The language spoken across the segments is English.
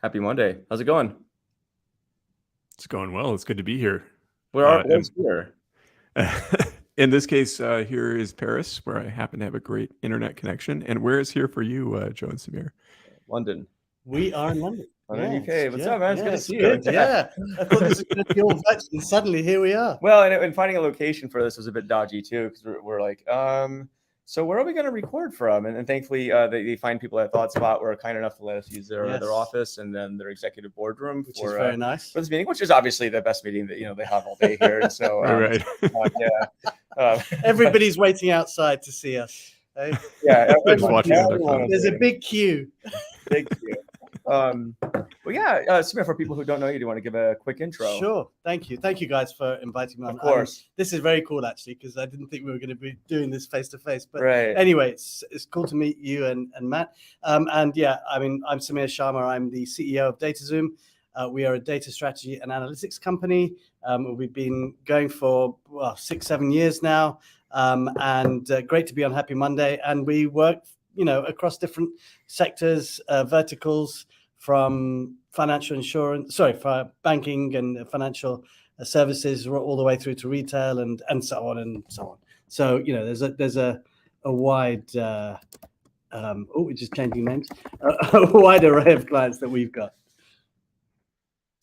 Happy Monday. How's it going? It's going well. It's good to be here. Where's here? In this case, here is Paris, where I happen to have a great internet connection. And where is here for you, Joe and Samir? London. We are in London. London, Yes, UK. What's up, man? It's good to see good. you. Yeah. I thought this was going to be all virtual, and suddenly here we are. Well, and finding a location for this was a bit dodgy too, because we're like, so where are we going to record from? And thankfully, they find people at ThoughtSpot were kind enough to let us use their office and then their executive boardroom which is very nice for this meeting, which is obviously the best meeting that they have all day here. And so right. Everybody's waiting outside to see us. Eh? Yeah, watching on their phone. There's a big queue. Big queue. Samir, for people who don't know you, do you want to give a quick intro? Sure. Thank you guys for inviting me on. Of course. This is very cool actually, because I didn't think we were going to be doing this face to face, but right. Anyway, it's cool to meet you and Matt. And yeah, I mean, I'm Samir Sharma. I'm the CEO of Datazoom. We are a data strategy and analytics company. We've been going for 6-7 years now, and great to be on Happy Monday. And we work across different sectors, verticals, from financial insurance, for banking and financial services, all the way through to retail and so on and so on. So there's a wide we're just changing names, a wide array of clients that we've got.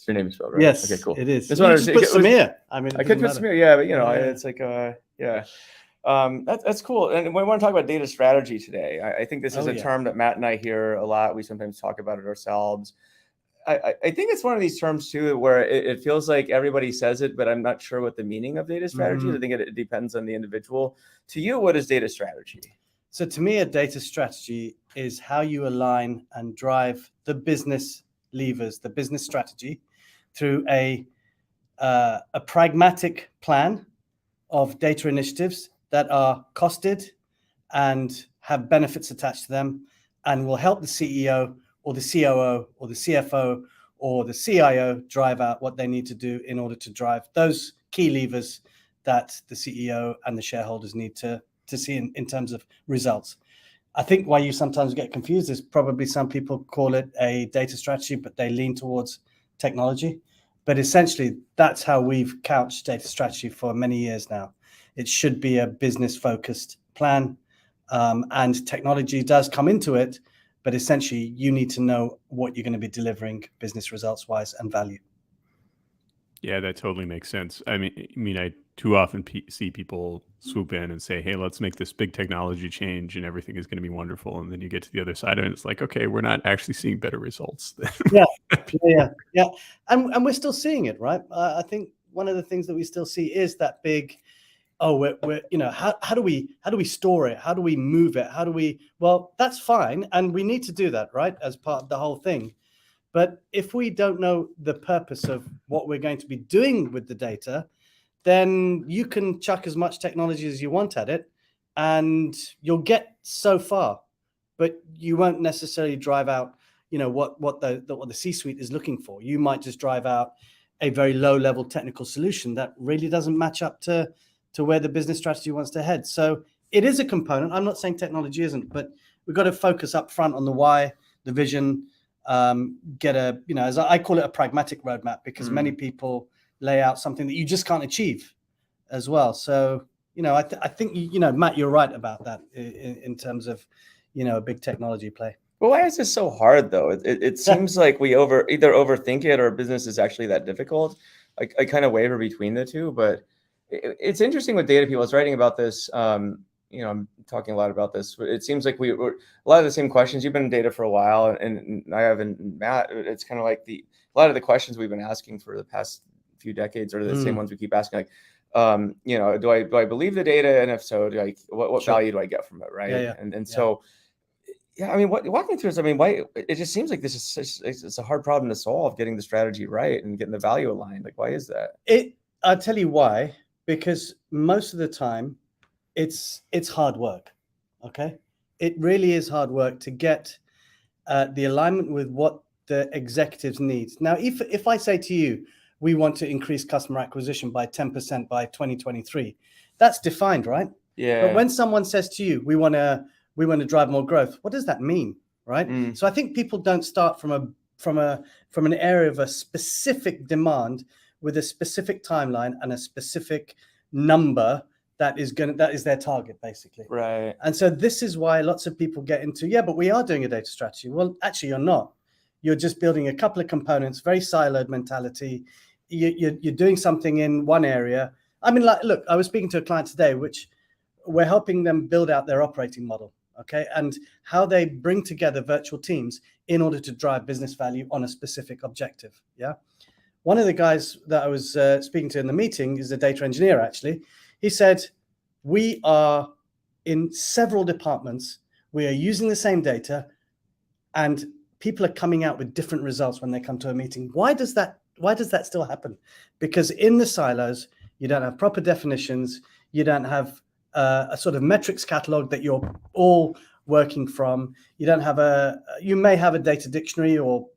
Your name is spelled right. Yes, okay, cool. It is. Just put Samir. I mean, I could put Samir, yeah, but it's like that's cool. And we want to talk about data strategy today. I think this is a term that Matt and I hear a lot. We sometimes talk about it ourselves. I think it's one of these terms too, where it feels like everybody says it, but I'm not sure what the meaning of data strategy is. I think it depends on the individual. To you, what is data strategy? So to me, a data strategy is how you align and drive the business levers, the business strategy, through a pragmatic plan of data initiatives that are costed and have benefits attached to them, and will help the CEO or the COO or the CFO or the CIO drive out what they need to do in order to drive those key levers that the CEO and the shareholders need to see in terms of results. I think why you sometimes get confused is probably some people call it a data strategy, but they lean towards technology. But essentially, that's how we've couched data strategy for many years now. It should be a business-focused plan, and technology does come into it, but essentially, you need to know what you're going to be delivering business results-wise and value. Yeah, that totally makes sense. I mean, I too often see people swoop in and say, "Hey, let's make this big technology change, and everything is going to be wonderful." And then you get to the other side of it, and it's like, okay, we're not actually seeing better results. Yeah. And we're still seeing it, right? I think one of the things that we still see is that big. We're how do we store it? How do we move it? Well, that's fine, and we need to do that, right, as part of the whole thing. But if we don't know the purpose of what we're going to be doing with the data, then you can chuck as much technology as you want at it, and you'll get so far, but you won't necessarily drive out, what the C-suite is looking for. You might just drive out a very low-level technical solution that really doesn't match up to where the business strategy wants to head. So it is a component. I'm not saying technology isn't, but we've got to focus up front on the why, the vision. Get a, as I call it, a pragmatic roadmap, because many people lay out something that you just can't achieve as well. So, I think, Matt, you're right about that in terms of, a big technology play. Well, why is this so hard though? It seems like we either overthink it, or business is actually that difficult. I kind of waver between the two, but it's interesting with data people. I was writing about this. I'm talking a lot about this. It seems like we're a lot of the same questions. You've been in data for a while, and I have, and Matt. It's kind of like a lot of the questions we've been asking for the past few decades are the same ones we keep asking. Like, do I believe the data, and if so, what value do I get from it, right? Yeah. So, I mean, walk me through this. I mean, why it just seems like it's a hard problem to solve, getting the strategy right and getting the value aligned. Like, why is that? I'll tell you why. Because most of the time, it's hard work. Okay, it really is hard work to get the alignment with what the executives need. Now, if I say to you, we want to increase customer acquisition by 10% by 2023, that's defined, right? Yeah. But when someone says to you, we want to drive more growth, what does that mean, right? So I think people don't start from from an area of a specific demand with a specific timeline and a specific number that is their target, basically. Right. And so this is why lots of people get into, yeah, but we are doing a data strategy. Well, actually, you're not. You're just building a couple of components, very siloed mentality. You're doing something in one area. I mean, like, look, I was speaking to a client today, which we're helping them build out their operating model, okay, and how they bring together virtual teams in order to drive business value on a specific objective. Yeah. One of the guys that I was speaking to in the meeting is a data engineer, actually. He said, we are in several departments, we are using the same data, and people are coming out with different results when they come to a meeting. Why does that still happen? Because in the silos, you don't have proper definitions, you don't have a sort of metrics catalog that you're all working from. You don't have you may have a data dictionary or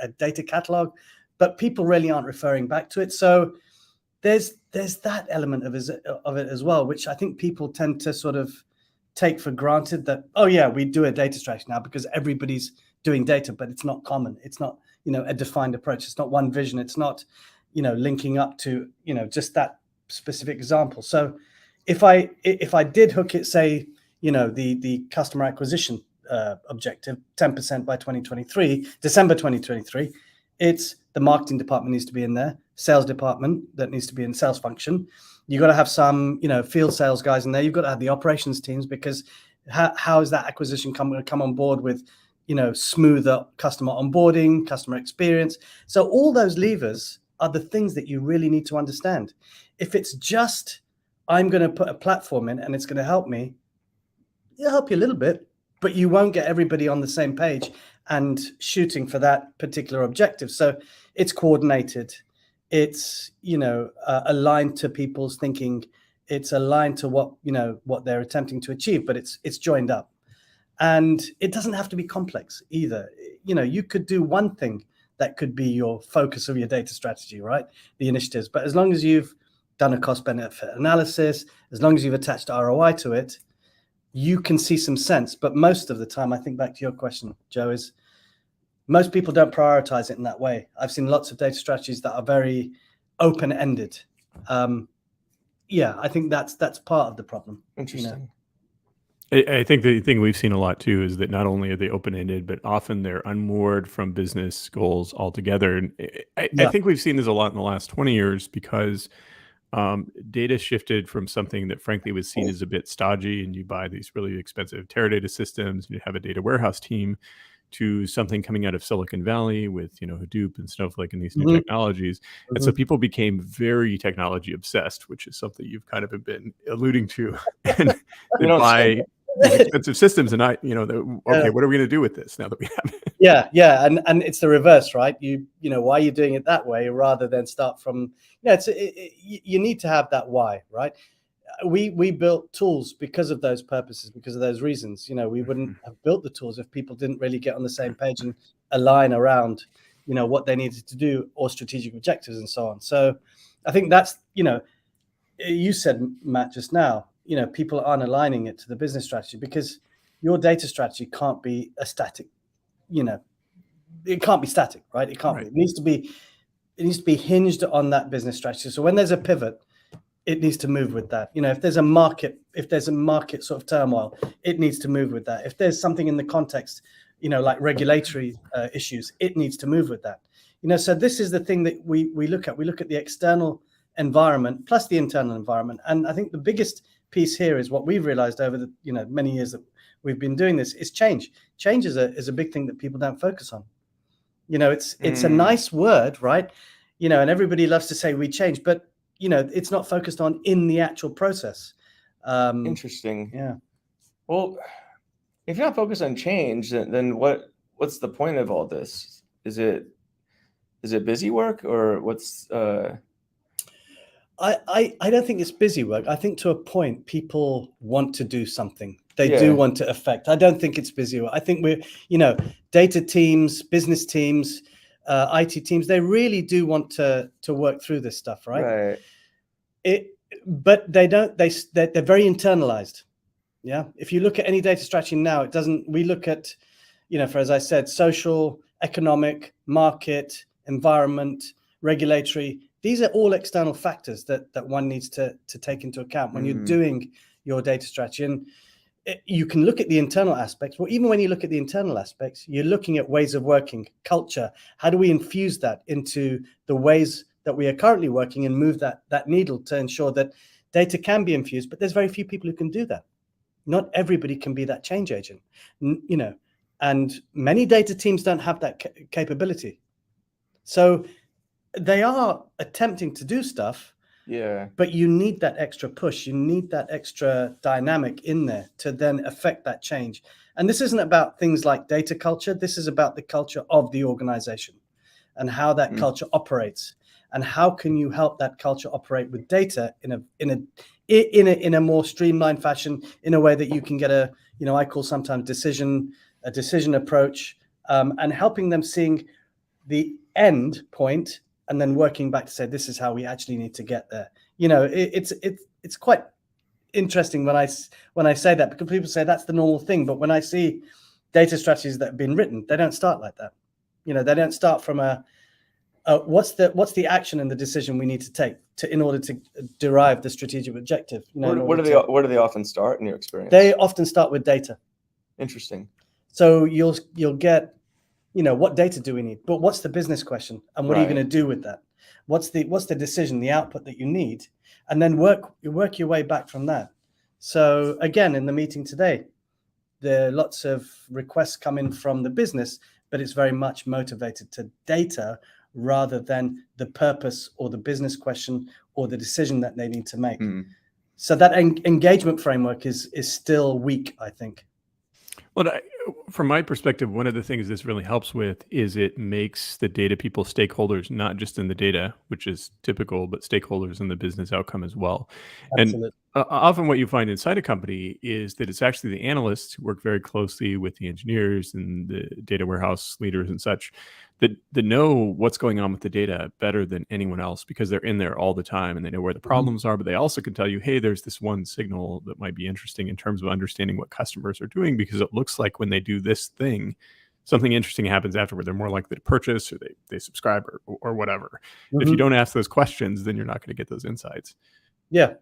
a data catalog, but people really aren't referring back to it. So there's that element of it as well, which I think people tend to sort of take for granted, that, oh yeah, we do a data strategy now because everybody's doing data, but it's not common. It's not, a defined approach. It's not one vision. It's not, linking up to, just that specific example. So if I did hook it, say, the customer acquisition objective, 10% by 2023, December 2023, it's the marketing department needs to be in there, sales department that needs to be in sales function. You got to have some, field sales guys in there. You've got to have the operations teams, because how is that acquisition going to come on board with, smoother customer onboarding, customer experience? So all those levers are the things that you really need to understand. If it's just, I'm going to put a platform in and it's going to help me, it'll help you a little bit, but you won't get everybody on the same page and shooting for that particular objective. So it's coordinated. It's, aligned to people's thinking. It's aligned to what they're attempting to achieve, but it's joined up. And it doesn't have to be complex either. You could do one thing that could be your focus of your data strategy, right? The initiatives. But as long as you've done a cost benefit analysis, as long as you've attached ROI to it, you can see some sense. But most of the time, I think back to your question, Joe, is most people don't prioritize it in that way. I've seen lots of data strategies that are very open-ended. I think that's part of the problem. Interesting. I think the thing we've seen a lot too is that not only are they open-ended, but often they're unmoored from business goals altogether. And I think we've seen this a lot in the last 20 years because data shifted from something that frankly was seen as a bit stodgy, and you buy these really expensive Teradata systems and you have a data warehouse team, to something coming out of Silicon Valley with, Hadoop and Snowflake and these new technologies. And so people became very technology obsessed, which is something you've kind of been alluding to. And they buy these expensive systems and what are we going to do with this now that we have it? Yeah. And it's the reverse, right? Why are you doing it that way rather than start from, you need to have that why, right? We built tools because of those purposes, because of those reasons. We wouldn't have built the tools if people didn't really get on the same page and align around, what they needed to do or strategic objectives and so on. So I think that's, you said, Matt, just now, people aren't aligning it to the business strategy, because your data strategy can't be a static, it can't be static, right? It can't be. It needs to be hinged on that business strategy. So when there's a pivot, it needs to move with that. If there's a market sort of turmoil, it needs to move with that. If there's something in the context, like regulatory issues, it needs to move with that. So this is the thing that we look at. We look at the external environment plus the internal environment. And I think the biggest piece here is what we've realized over the many years that we've been doing this is change. Change is a big thing that people don't focus on. It's a nice word, right? And everybody loves to say we change, but it's not focused on in the actual process. Interesting. Yeah. Well, if you're not focused on change, then what's the point of all this? Is it busy work, or what's? I don't think it's busy work. I think to a point, people want to do something. They do want to affect. I don't think it's busy work. I think we're, data teams, business teams, IT teams, they really do want to work through this stuff, right? But they don't. They're very internalized. Yeah. If you look at any data strategy now, we look at, as I said, social economic, market, environment, regulatory. These are all external factors that one needs to take into account when you're doing your data strategy. And you can look at the internal aspects. Well, even when you look at the internal aspects, you're looking at ways of working, culture. How do we infuse that into the ways that we are currently working and move that needle to ensure that data can be infused? But there's very few people who can do that. Not everybody can be that change agent, you know, and many data teams don't have that capability. So they are attempting to do stuff, but you need that extra push. You need that extra dynamic in there to then affect that change. And this isn't about things like data culture. This is about the culture of the organization and how that culture operates. And how can you help that culture operate with data in a more streamlined fashion, in a way that you can get a, you know, I call sometimes a decision approach, and helping them seeing the end point and then working back to say, this is how we actually need to get there. You know, it's quite interesting when I say that, because people say that's the normal thing. But when I see data strategies that have been written, they don't start like that. You know, they don't start from what's the action and the decision we need to take in order to derive the strategic objective. You know, where do they often start in your experience? They often start with data. Interesting. So you'll get, you know, what data do we need? But what's the business question? And what are you going to do with that? What's the decision, the output that you need? And then work your way back from that. So again, in the meeting today, there are lots of requests coming from the business, but it's very much motivated to data rather than the purpose or the business question or the decision that they need to make. So that engagement framework is still weak, I think. Well, from my perspective, one of the things this really helps with is it makes the data people stakeholders, not just in the data, which is typical, but stakeholders in the business outcome as well. Absolutely. And often what you find inside a company is that it's actually the analysts who work very closely with the engineers and the data warehouse leaders and such that know what's going on with the data better than anyone else, because they're in there all the time and they know where the problems are, but they also can tell you, hey, there's this one signal that might be interesting in terms of understanding what customers are doing, because it looks like when they do this thing, something interesting happens afterward. They're more likely to purchase, or they subscribe, or whatever. If you don't ask those questions, then you're not going to get those insights. Yeah,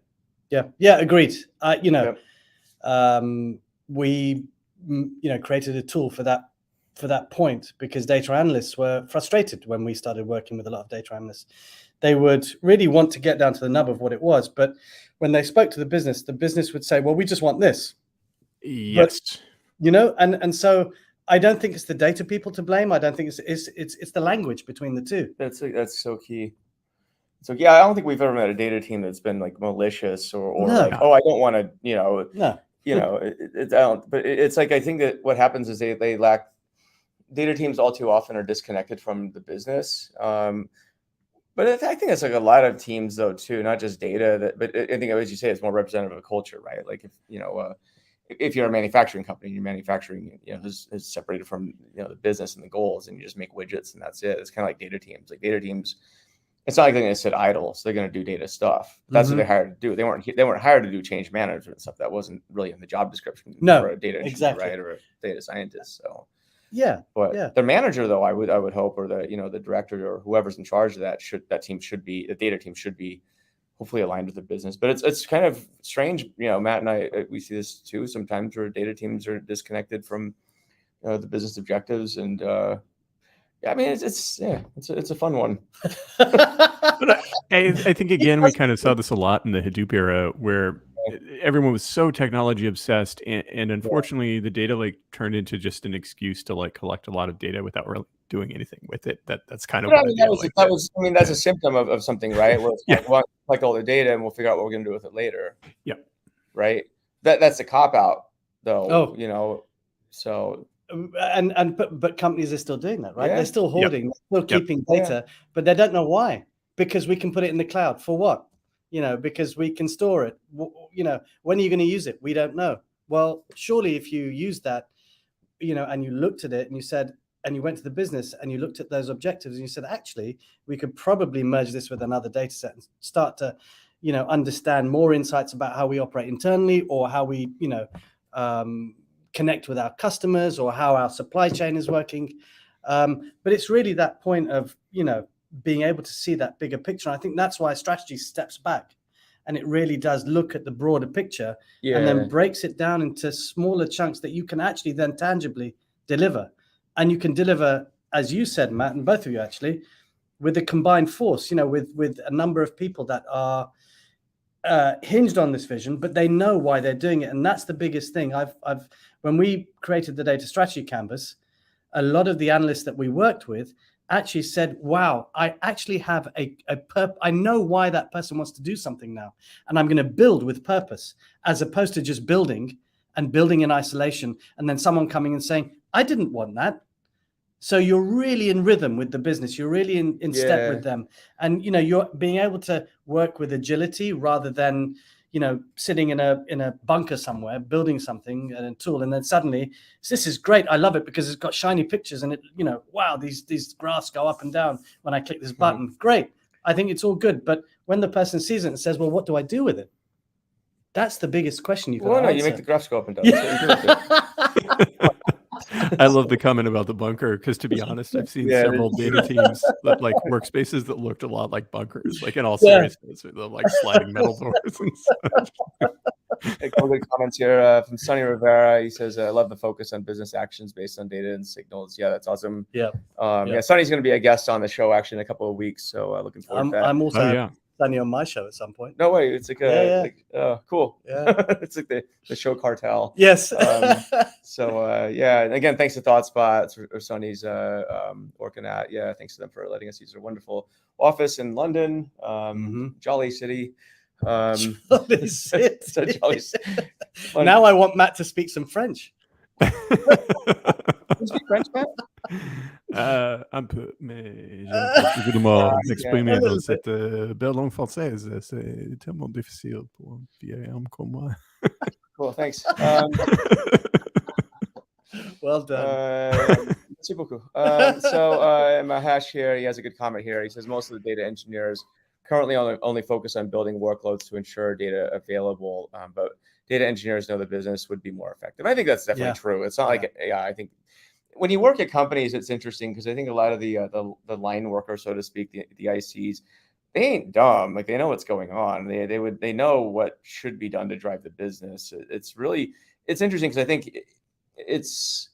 agreed. You know, we created a tool for that point, because data analysts were frustrated when we started working with a lot of data analysts. They would really want to get down to the nub of what it was, but when they spoke to the business would say, well, we just want this. Yes. But, you know, and so I don't think it's the data people to blame. I don't think it's the language between the two. That's so key. So yeah, I don't think we've ever met a data team that's been like malicious or No. like, oh, I don't want to, you know, No. you know, I don't. But it's like, I think that what happens is they lack. Data teams all too often are disconnected from the business. But I think it's like a lot of teams though too, not just data. But I think, as you say, it's more representative of culture, right? Like if you're a manufacturing company, your manufacturing, you know, is separated from, you know, the business and the goals, and you just make widgets and that's it. It's kind of like data teams. Like data teams, it's not like they're going to sit idle, so they're going to do data stuff. That's what they're hired to do. They weren't hired to do change management and stuff. That wasn't really in the job description for a data engineer, right, or a data scientist. So yeah, but the manager, though, I would hope, or the director or whoever's in charge of that the data team should be hopefully aligned with the business. But it's kind of strange, you know, Matt and I, we see this too sometimes, where data teams are disconnected from the business objectives. And yeah, I mean, it's a fun one. But I think, again, we kind of saw this a lot in the Hadoop era, where everyone was so technology obsessed, and unfortunately the data lake turned into just an excuse to like collect a lot of data without really doing anything with it. That's kind of that's a symptom of something, right? Well, we'll collect all the data and we'll figure out what we're going to do with it later. Yeah. Right. That's a cop out, though. You know, so. But companies are still doing that, right? Yeah. They're still hoarding, they're still keeping data, but they don't know why. Because we can put it in the cloud. For what? You know, because we can store it. You know, when are you going to use it? We don't know. Well, surely if you use that, you know, and you looked at it and you said, and you went to the business and you looked at those objectives and you said, actually, we could probably merge this with another data set and start to, you know, understand more insights about how we operate internally, or how we, you know, connect with our customers, or how our supply chain is working. But it's really that point of, being able to see that bigger picture. And I think that's why strategy steps back, and it really does look at the broader picture and then breaks it down into smaller chunks that you can actually then tangibly deliver. And you can deliver, as you said, Matt, and both of you actually, with a combined force, with a number of people that are hinged on this vision, but they know why they're doing it. And that's the biggest thing. When we created the data strategy canvas, a lot of the analysts that we worked with actually said, wow, I actually have I know why that person wants to do something now, and I'm going to build with purpose, as opposed to just building in isolation and then someone coming and saying, I didn't want that. So you're really in rhythm with the business. You're really in step with them. And, you're being able to work with agility rather than, sitting in a bunker somewhere, building something and a tool. And then suddenly, this is great. I love it because it's got shiny pictures and it, wow, these graphs go up and down when I click this button. Great. I think it's all good. But when the person sees it and says, well, what do I do with it? That's the biggest question you've got to answer. You make the graphs go up and down. I love the comment about the bunker, because to be honest, I've seen several data teams that like workspaces that looked a lot like bunkers, like in all seriousness, with like sliding metal doors and stuff. A couple good comments here from Sonny Rivera. He says, I love the focus on business actions based on data and signals. Yeah, that's awesome. Yeah. Sonny's going to be a guest on the show actually in a couple of weeks. So looking forward to that. I'm also Sonny on my show at some point. No way. It's like cool. Yeah. It's like the show cartel. Yes. And again, thanks to ThoughtSpot or Sonny's working at. Yeah, thanks to them for letting us use their wonderful office in London. Jolly City. Jolly City. Jolly. Now I want Matt to speak some French. You speak French, Matt? Un peu, mais j'ai de m'exprimer dans cette belle langue française. C'est tellement difficile pour un vieil homme comme moi. Cool, thanks. Well done. Merci beaucoup. Mahesh here, he has a good comment here. He says most of the data engineers currently only focus on building workloads to ensure data available, but data engineers know the business would be more effective. I think that's definitely true. It's not I think when you work at companies, it's interesting because I think a lot of the line workers, so to speak, the ICs, they ain't dumb. Like they know what's going on. They know what should be done to drive the business. It's interesting because I think it's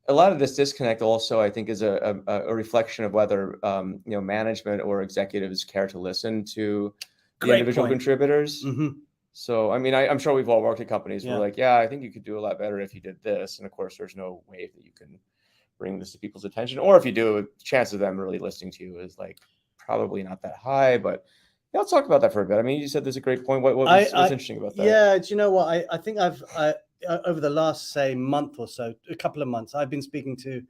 a lot of this disconnect also, I think, is a reflection of whether management or executives care to listen to the individual contributors. Mm-hmm. So, I mean, I'm sure we've all worked at companies where like, I think you could do a lot better if you did this. And of course, there's no way that you can bring this to people's attention. Or if you do, the chance of them really listening to you is like probably not that high. But let's talk about that for a bit. I mean, you said there's a great point. What's interesting about that? Yeah, do you know what? I think I've over the last, say, month or so, a couple of months, I've been speaking to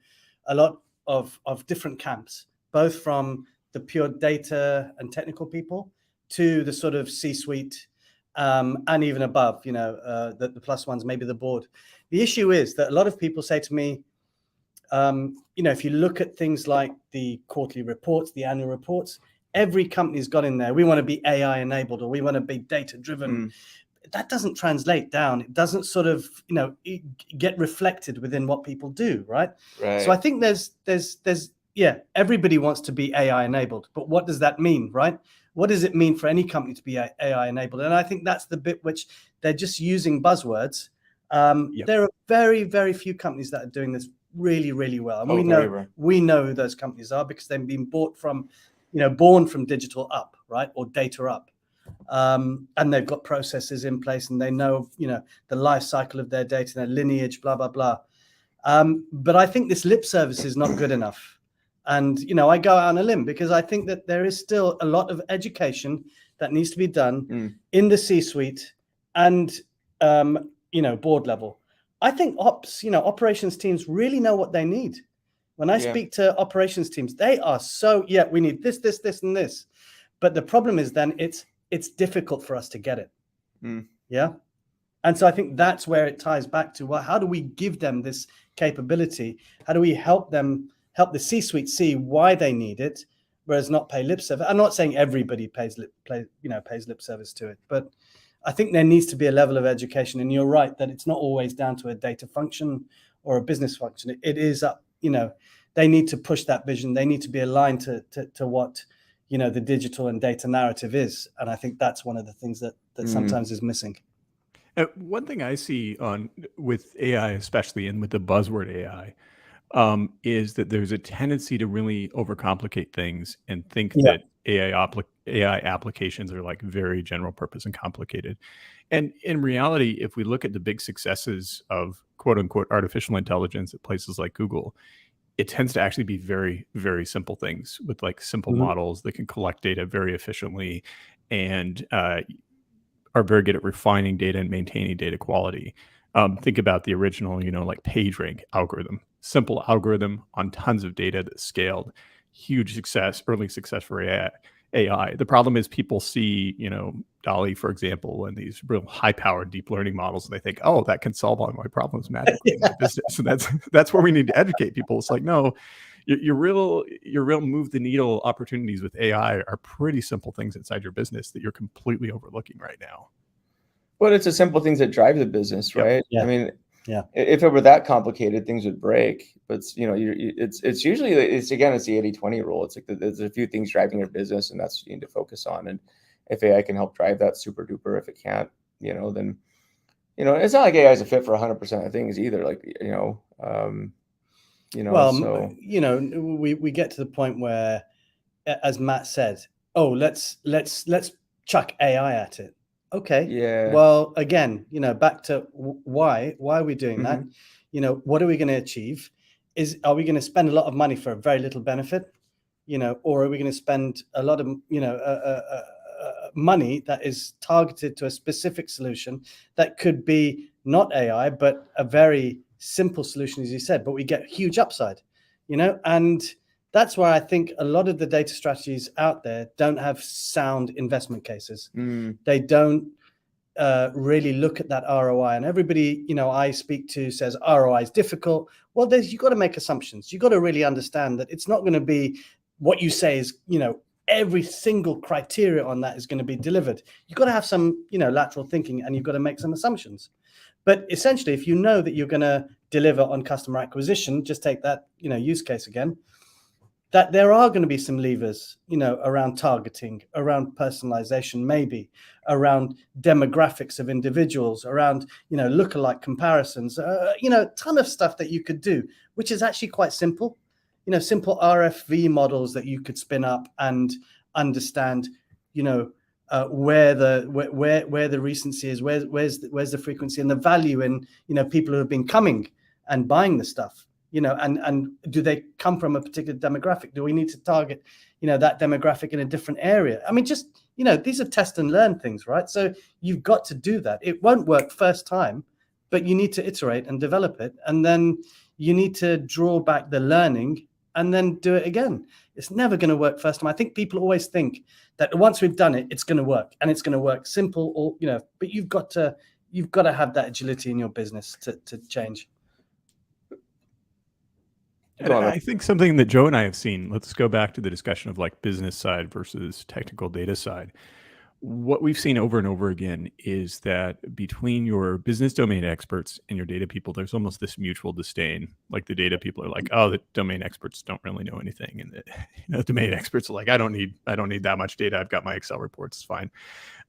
a lot of different camps, both from the pure data and technical people to the sort of C-suite and even above, the plus ones, maybe the board. The issue is that a lot of people say to me, if you look at things like the quarterly reports, the annual reports, every company's got in there, we want to be AI enabled or we want to be data driven. That doesn't translate down. It doesn't sort of, get reflected within what people do. Right. So I think there's everybody wants to be AI enabled, but what does that mean? Right. What does it mean for any company to be AI enabled? And I think that's the bit which they're just using buzzwords. There are very, very few companies that are doing this really, really well. And we know who those companies are because they've been born from digital up, right? Or data up. And they've got processes in place and they know, the life cycle of their data, their lineage, blah, blah, blah. But I think this lip service is not good enough. And, I go out on a limb because I think that there is still a lot of education that needs to be done in the C-suite and, board level. I think operations teams really know what they need. When I speak to operations teams, they are we need this, this, this, and this. But the problem is then it's difficult for us to get it. Yeah. And so I think that's where it ties back to how do we give them this capability? How do we help the C-suite see why they need it, whereas not pay lip service? I'm not saying everybody pays lip service to it, but I think there needs to be a level of education. And you're right that it's not always down to a data function or a business function. It is up, they need to push that vision. They need to be aligned to what, the digital and data narrative is. And I think that's one of the things that sometimes is missing. One thing I see with AI, especially, and with the buzzword AI, is that there's a tendency to really overcomplicate things and think Yeah. that AI applications are like very general purpose and complicated. And in reality, if we look at the big successes of quote unquote artificial intelligence at places like Google, it tends to actually be very, very simple things with like simple models that can collect data very efficiently and are very good at refining data and maintaining data quality. Think about the original, like PageRank algorithm, simple algorithm on tons of data that scaled, huge success, early success for AI. The problem is people see, DALL-E, for example, and these real high-powered deep learning models, and they think, oh, that can solve all my problems magically in my business. And that's where we need to educate people. It's like, no, your real move the needle opportunities with AI are pretty simple things inside your business that you're completely overlooking right now. But it's the simple things that drive the business, right? Yeah. I mean, Yeah. if it were that complicated, things would break. But it's usually it's the 80-20 rule. It's like there's a few things driving your business, and that's what you need to focus on. And if AI can help drive that, super duper. If it can't, then it's not like AI is a fit for 100% of things either. Like Well, so we get to the point where, as Matt said, oh, let's chuck AI at it. Okay. yeah. Well, again, back to why are we doing that? What are we going to achieve? Are we going to spend a lot of money for a very little benefit? Or are we going to spend a lot of money that is targeted to a specific solution that could be not AI, but a very simple solution, as you said, but we get huge upside, and that's why I think a lot of the data strategies out there don't have sound investment cases. They don't really look at that ROI, and everybody, I speak to says ROI is difficult. Well, you've got to make assumptions. You've got to really understand that it's not going to be what you say is, every single criteria on that is going to be delivered. You've got to have some, lateral thinking, and you've got to make some assumptions. But essentially, if you know that you're going to deliver on customer acquisition, just take that, use case again, that there are going to be some levers, around targeting, around personalization, maybe around demographics of individuals, around, lookalike comparisons, a ton of stuff that you could do, which is actually quite simple, simple RFV models that you could spin up and understand, where the recency is, where's the frequency and the value in, people who have been coming and buying the stuff. And do they come from a particular demographic? Do we need to target, that demographic in a different area? I mean, just, these are test and learn things, right? So you've got to do that. It won't work first time, but you need to iterate and develop it. And then you need to draw back the learning and then do it again. It's never going to work first time. I think people always think that once we've done it, it's going to work, and it's going to work simple, or, but you've got to have that agility in your business to change. And I think something that Joe and I have seen, let's go back to the discussion of like business side versus technical data side. What we've seen over and over again is that between your business domain experts and your data people, there's almost this mutual disdain. Like the data people are like, oh, the domain experts don't really know anything. And the domain experts are like, I don't need that much data. I've got my Excel reports. It's fine.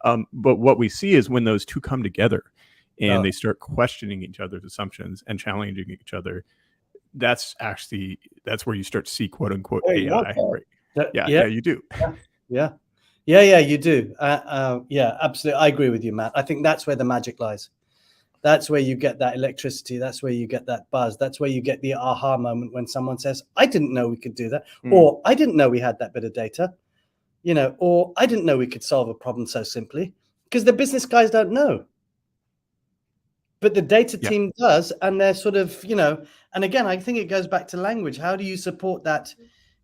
But what we see is when those two come together and they start questioning each other's assumptions and challenging each other, that's where you start to see quote unquote AI. Right? Yeah, you do. Yeah, you do. Yeah, absolutely. I agree with you, Matt. I think that's where the magic lies. That's where you get that electricity. That's where you get that buzz. That's where you get the aha moment when someone says, I didn't know we could do that. Or I didn't know we had that bit of data, or I didn't know we could solve a problem so simply, because the business guys don't know. But the data team does, and they're sort of, and again, I think it goes back to language. How do you support that,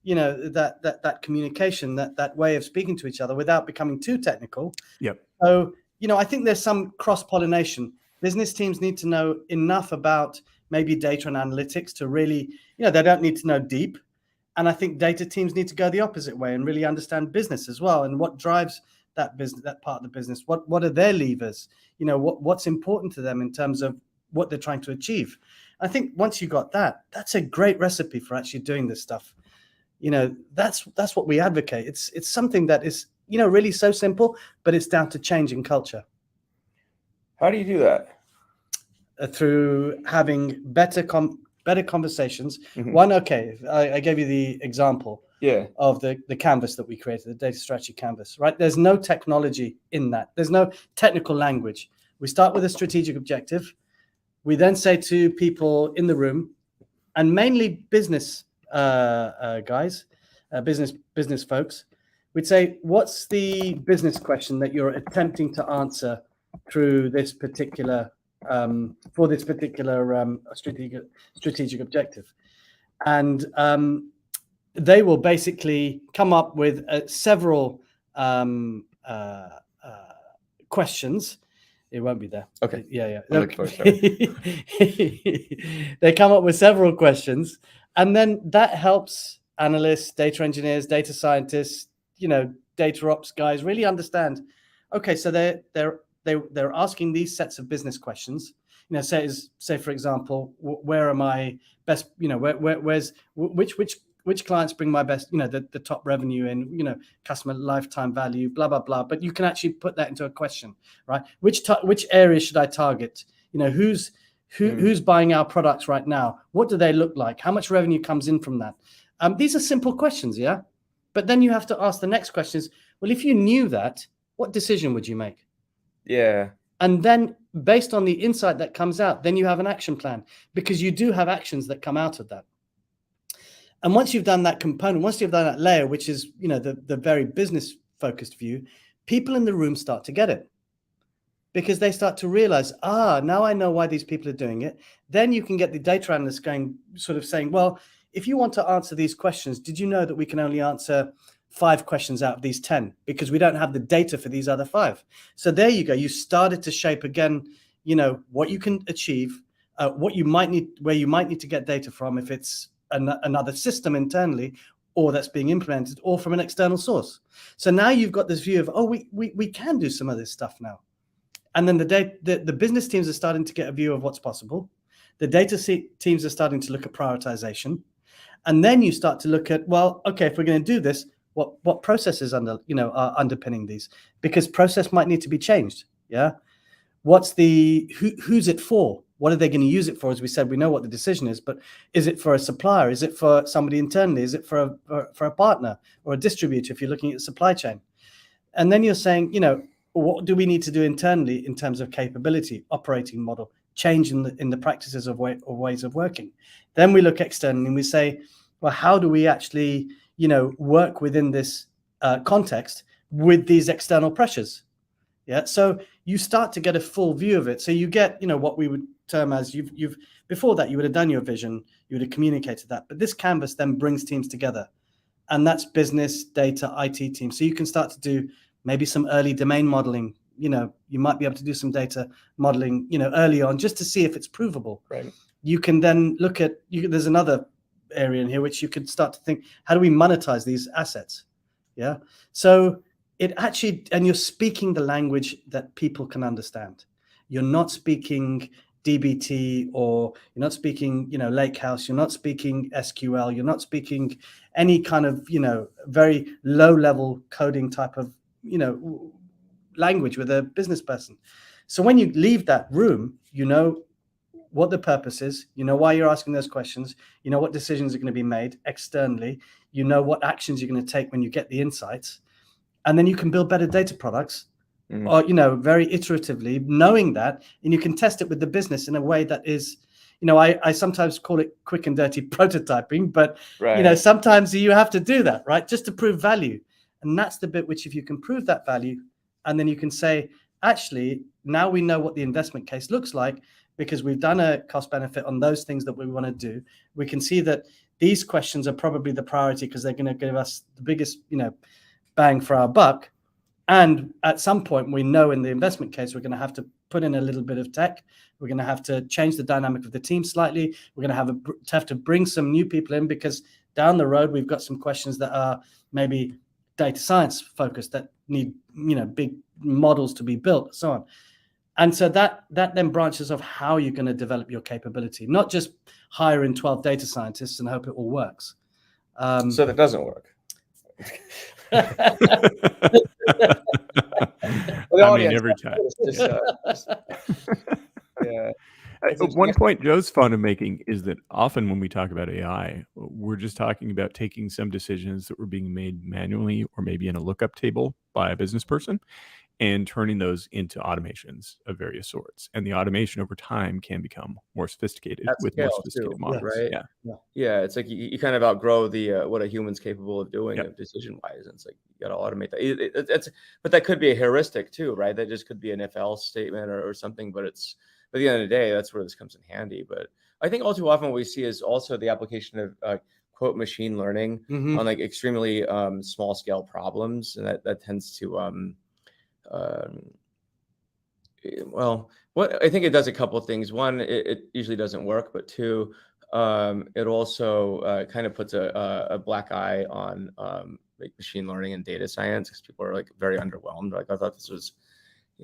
that communication, that way of speaking to each other without becoming too technical? Yep. So, I think there's some cross-pollination. Business teams need to know enough about maybe data and analytics to really, they don't need to know deep. And I think data teams need to go the opposite way and really understand business as well, and what drives that business, that part of the business. What are their levers? What's important to them in terms of what they're trying to achieve. I think once you got that, that's a great recipe for actually doing this stuff. That's what we advocate. It's something that is, really so simple, but it's down to change in culture. How do you do that? Through having better conversations. Mhm. One, okay, I gave you the example Yeah. of the canvas that we created, the data strategy canvas, right? There's no technology in that. There's no technical language. We start with a strategic objective. We then say to people in the room, and mainly business guys, business folks, we'd say, what's the business question that you're attempting to answer through this particular for this particular strategic objective? And they will basically come up with several questions. It won't be there. Okay. Yeah. I'm looking for it, They come up with several questions, and then that helps analysts, data engineers, data scientists, data ops guys really understand. Okay, so they're asking these sets of business questions. Say for example, where am I best? Where's which clients bring my best? The top revenue and customer lifetime value, blah blah blah. But you can actually put that into a question, right? Which area should I target? Who's buying our products right now? What do they look like? How much revenue comes in from that? These are simple questions, yeah. But then you have to ask the next question is, well, if you knew that, what decision would you make? Yeah. And then based on the insight that comes out, then you have an action plan, because you do have actions that come out of that. And once you've done that component, once you've done that layer, which is, the very business focused view, people in the room start to get it, because they start to realize, now I know why these people are doing it. Then you can get the data analysts going, sort of saying, well, if you want to answer these questions, did you know that we can only answer 5 questions out of these 10 because we don't have the data for these other 5? So there you go. You started to shape again, what you can achieve, what you might need, where you might need to get data from, if it's another system internally, or that's being implemented, or from an external source. So now you've got this view of, we can do some of this stuff now. And then the business teams are starting to get a view of what's possible. The data teams are starting to look at prioritization. And then you start to look at, well, okay, if we're going to do this, what processes are underpinning these? Because process might need to be changed. Yeah. Who's it for? What are they going to use it for? As we said, we know what the decision is, but is it for a supplier? Is it for somebody internally? Is it for a partner or a distributor if you're looking at supply chain? And then you're saying, what do we need to do internally in terms of capability, operating model, change in the practices of ways of working? Then we look externally and we say, well, how do we actually, work within this context with these external pressures? Yeah. So you start to get a full view of it. So you get, what we would term as you've before that, you would have done your vision, you would have communicated that. But this canvas then brings teams together, and that's business, data, IT teams. So you can start to do maybe some early domain modeling. You might be able to do some data modeling, early on, just to see if it's provable. Right. You can then look at, there's another area in here which you could start to think, how do we monetize these assets? Yeah. So it actually, and you're speaking the language that people can understand. You're not speaking DBT, or you're not speaking, Lakehouse. You're not speaking SQL. You're not speaking any kind of, very low level coding type of, language with a business person. So when you leave that room, what the purpose is, why you're asking those questions, what decisions are going to be made externally, what actions you're going to take when you get the insights, and then you can build better data products, or, very iteratively, knowing that, and you can test it with the business in a way that is, I sometimes call it quick and dirty prototyping, but, Right. sometimes you have to do that, right? Just to prove value. And that's the bit which, if you can prove that value, and then you can say, actually, now we know what the investment case looks like, because we've done a cost benefit on those things that we want to do. We can see that these questions are probably the priority because they're going to give us the biggest, bang for our buck. And at some point, we know in the investment case, we're going to have to put in a little bit of tech. We're going to have to change the dynamic of the team slightly. We're going to have to bring some new people in, because down the road, we've got some questions that are maybe data science focused that need, big models to be built, and so on. And so that then branches off how you're going to develop your capability, not just hiring 12 data scientists and hope it all works. So that doesn't work. I mean, every time. Yeah. One point Joe's fond of making is that often when we talk about AI, we're just talking about taking some decisions that were being made manually or maybe in a lookup table by a business person and turning those into automations of various sorts. And the automation over time can become more sophisticated with more sophisticated models. Right? Yeah. It's like you kind of outgrow the what a human's capable of doing decision-wise. And it's like you got to automate that. But that could be a heuristic too, right? That just could be an if-else statement or something. But at the end of the day, that's where this comes in handy. But I think all too often what we see is also the application of quote machine learning on like extremely small scale problems, and that tends to well, what I think it does a couple of things. One, it usually doesn't work, but two, it also kind of puts a black eye on like machine learning and data science, because people are like very underwhelmed. Like, I thought this was,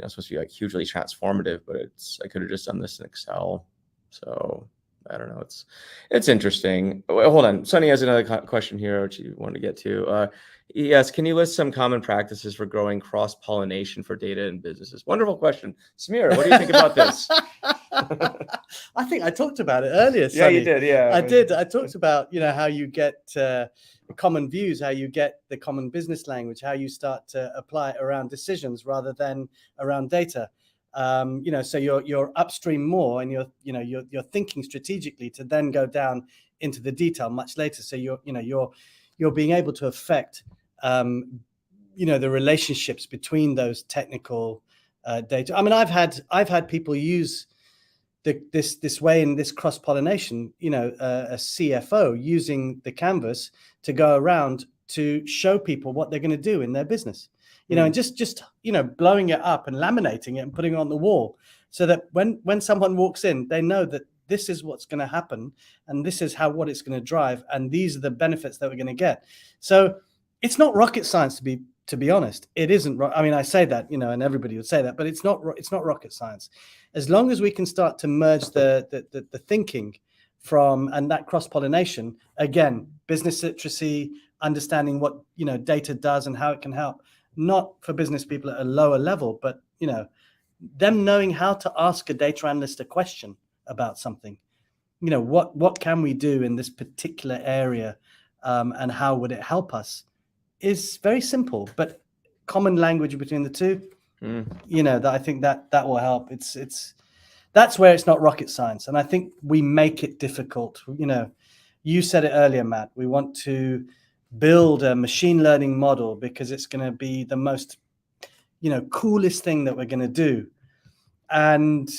supposed to be like hugely transformative, but I could have just done this in Excel. So I don't know. It's interesting. Well, hold on. Sunny has another question here, which you want to get to. Yes. Can you list some common practices for growing cross-pollination for data and businesses? Wonderful question. Samir, what do you think about this? I think I talked about it earlier, Sunny. Yeah, you did. Yeah, I did. I talked about, how you get common views, how you get the common business language, how you start to apply it around decisions rather than around data. So you're upstream more, and you're thinking strategically to then go down into the detail much later. So you're being able to affect the relationships between those technical data. I mean, I've had people use this way in this cross-pollination. A CFO using the canvas to go around to show people what they're going to do in their business. And just blowing it up and laminating it and putting it on the wall, so that when someone walks in, they know that this is what's going to happen, and this is what it's going to drive, and these are the benefits that we're going to get. So it's not rocket science, to be honest. It isn't. I mean, I say that, and everybody would say that, but it's not rocket science. As long as we can start to merge the thinking from, and that cross-pollination, again, business literacy, understanding what data does and how it can help. Not for business people at a lower level, but them knowing how to ask a data analyst a question about something. What can we do in this particular area, and how would it help us? Is very simple, but common language between the two. That I think that will help. That's where it's not rocket science, and I think we make it difficult. You said it earlier, Matt. We want to build a machine learning model because it's going to be the most coolest thing that we're going to do, and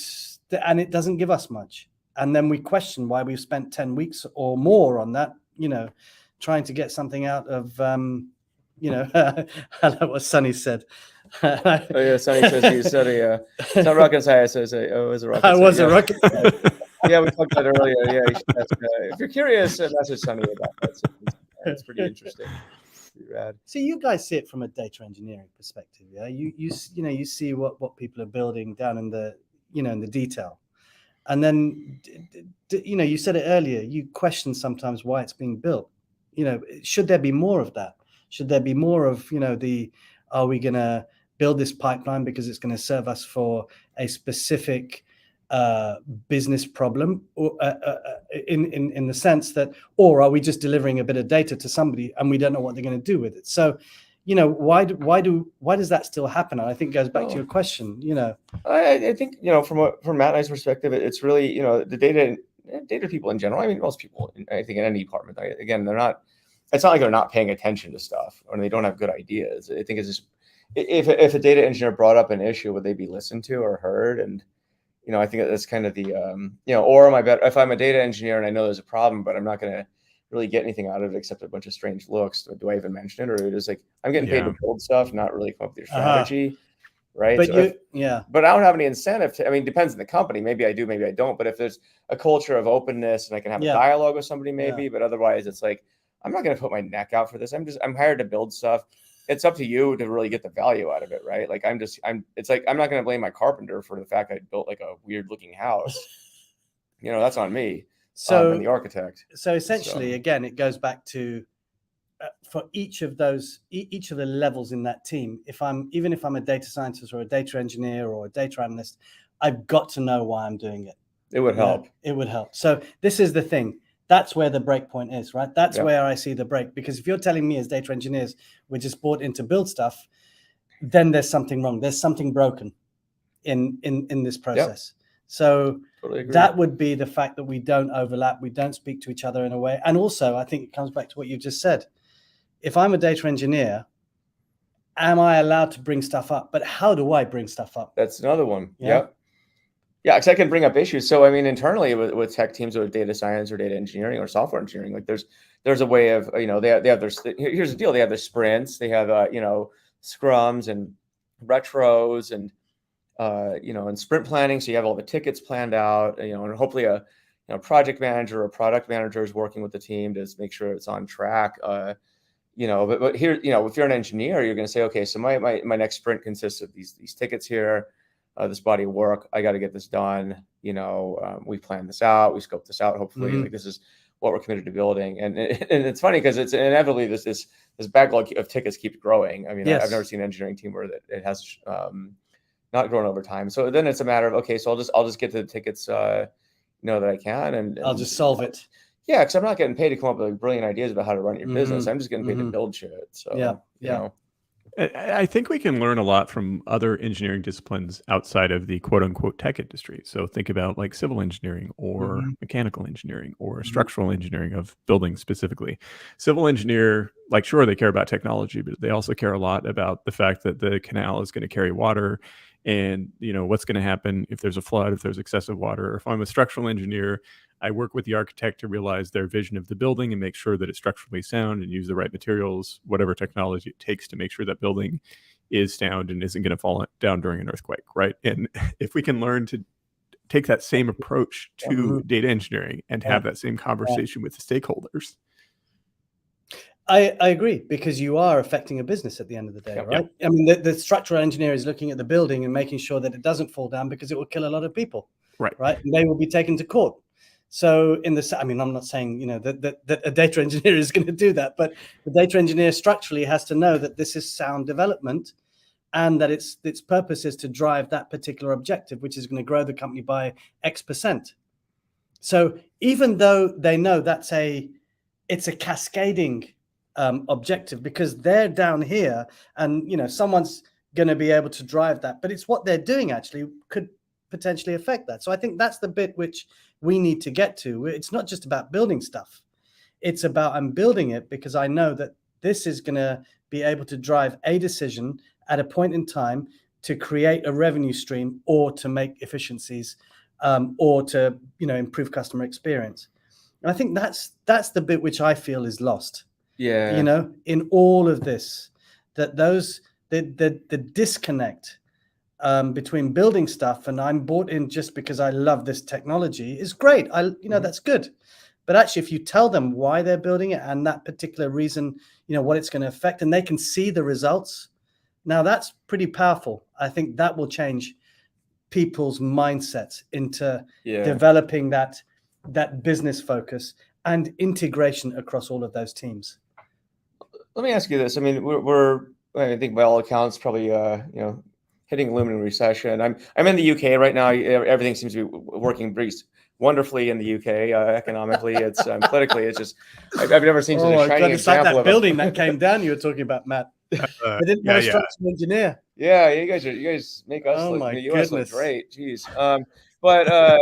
it doesn't give us much, and then we question why we've spent 10 weeks or more on that, trying to get something out of I like what Sunny said. Oh yeah, Sunny says you study it's not rocket science. It was a rocket science. I was a rocket science. Yeah, we talked about it earlier. Yeah, you should ask, if you're curious, message Sunny about that. It's pretty interesting. Pretty rad. So you guys see it from a data engineering perspective, yeah? You see what people are building down in the in the detail, and then you said it earlier. You question sometimes why it's being built. Should there be more of that? Should there be more of are we going to build this pipeline because it's going to serve us for a specific business problem, or in the sense that, or are we just delivering a bit of data to somebody and we don't know what they're going to do with it? So, why does that still happen? And I think it goes back to your question. I think from Matt and I's perspective, it's really the data people in general. I mean, most people, I think, in any department. Again, they're not. It's not like they're not paying attention to stuff or they don't have good ideas. I think it's just if a data engineer brought up an issue, would they be listened to or heard? And I think that's kind of the or am I better if I'm a data engineer and I know there's a problem, but I'm not going to really get anything out of it except a bunch of strange looks. Do I even mention it, or just like I'm getting paid to build stuff, not really come up with your strategy, right? But so but I don't have any incentive to. I mean, it depends on the company. Maybe I do, maybe I don't. But if there's a culture of openness and I can have a dialogue with somebody, maybe. But otherwise, it's like I'm not going to put my neck out for this. I'm hired to build stuff. it's up to you to really get the value out of it, right? Like it's like, I'm not going to blame my carpenter for the fact I built like a weird looking house. That's on me. And the architect. So essentially, again, it goes back to for each of the levels in that team. Even if I'm a data scientist or a data engineer or a data analyst, I've got to know why I'm doing it. It would help. It would help. So this is the thing. That's where the break point is, right? That's where I see the break. Because if you're telling me as data engineers, we're just brought in to build stuff, then there's something wrong. There's something broken in this process. Yep. So totally that would be the fact that we don't overlap. We don't speak to each other in a way. And also, I think it comes back to what you just said. If I'm a data engineer, am I allowed to bring stuff up? But how do I bring stuff up? That's another one. Yeah. Yeah, because I can bring up issues. So I mean, internally with tech teams or data science or data engineering or software engineering, like there's a way of, they have their, here's the deal. They have their sprints, they have, scrums and retros and, and sprint planning. So you have all the tickets planned out, and hopefully a project manager or product manager is working with the team to make sure it's on track. But here, if you're an engineer, you're going to say, okay, so my next sprint consists of these tickets here. This body of work, I got to get this done. We planned this out, we scoped this out. Hopefully, like this is what we're committed to building. And it's funny because it's inevitably this backlog of tickets keeps growing. I mean, I've never seen an engineering team where it has not grown over time. So then it's a matter of, okay, so I'll just get to the tickets, that I can, and I'll just solve it. Yeah, because I'm not getting paid to come up with brilliant ideas about how to run your business. I'm just getting paid to build shit. So I think we can learn a lot from other engineering disciplines outside of the quote unquote tech industry. So think about like civil engineering or mechanical engineering or structural engineering of buildings specifically. Civil engineer, like, sure, they care about technology, but they also care a lot about the fact that the canal is going to carry water and, what's going to happen if there's a flood, if there's excessive water. If I'm a structural engineer, I work with the architect to realize their vision of the building and make sure that it's structurally sound and use the right materials, whatever technology it takes to make sure that building is sound and isn't going to fall down during an earthquake, right? And if we can learn to take that same approach to data engineering and have that same conversation with the stakeholders. I agree, because you are affecting a business at the end of the day, right? I mean, the structural engineer is looking at the building and making sure that it doesn't fall down because it will kill a lot of people, right? And they will be taken to court. So I'm not saying, that a data engineer is going to do that, but the data engineer structurally has to know that this is sound development and that its purpose is to drive that particular objective, which is going to grow the company by X%. So even though they know it's a cascading objective, because they're down here and, someone's going to be able to drive that, but it's what they're doing actually could potentially affect that. So I think that's the bit which we need to get to. It's not just about building stuff. It's about, I'm building it because I know that this is going to be able to drive a decision at a point in time to create a revenue stream or to make efficiencies or to, improve customer experience. And I think that's the bit which I feel is lost. Yeah. In all of this, that the disconnect between building stuff and I'm bought in just because I love this technology is great. That's good. But actually, if you tell them why they're building it and that particular reason, what it's going to affect, and they can see the results, now that's pretty powerful. I think that will change people's mindsets into developing that business focus and integration across all of those teams. Let me ask you this. I mean, I think by all accounts, probably, hitting a looming recession. I'm in the UK right now. Everything seems to be working wonderfully in the UK economically. It's politically. It's just I've never seen such a shining example like that of building that came down. You were talking about, Matt. I didn't know a structural engineer. Yeah, you guys make us look. The US look great. Jeez. But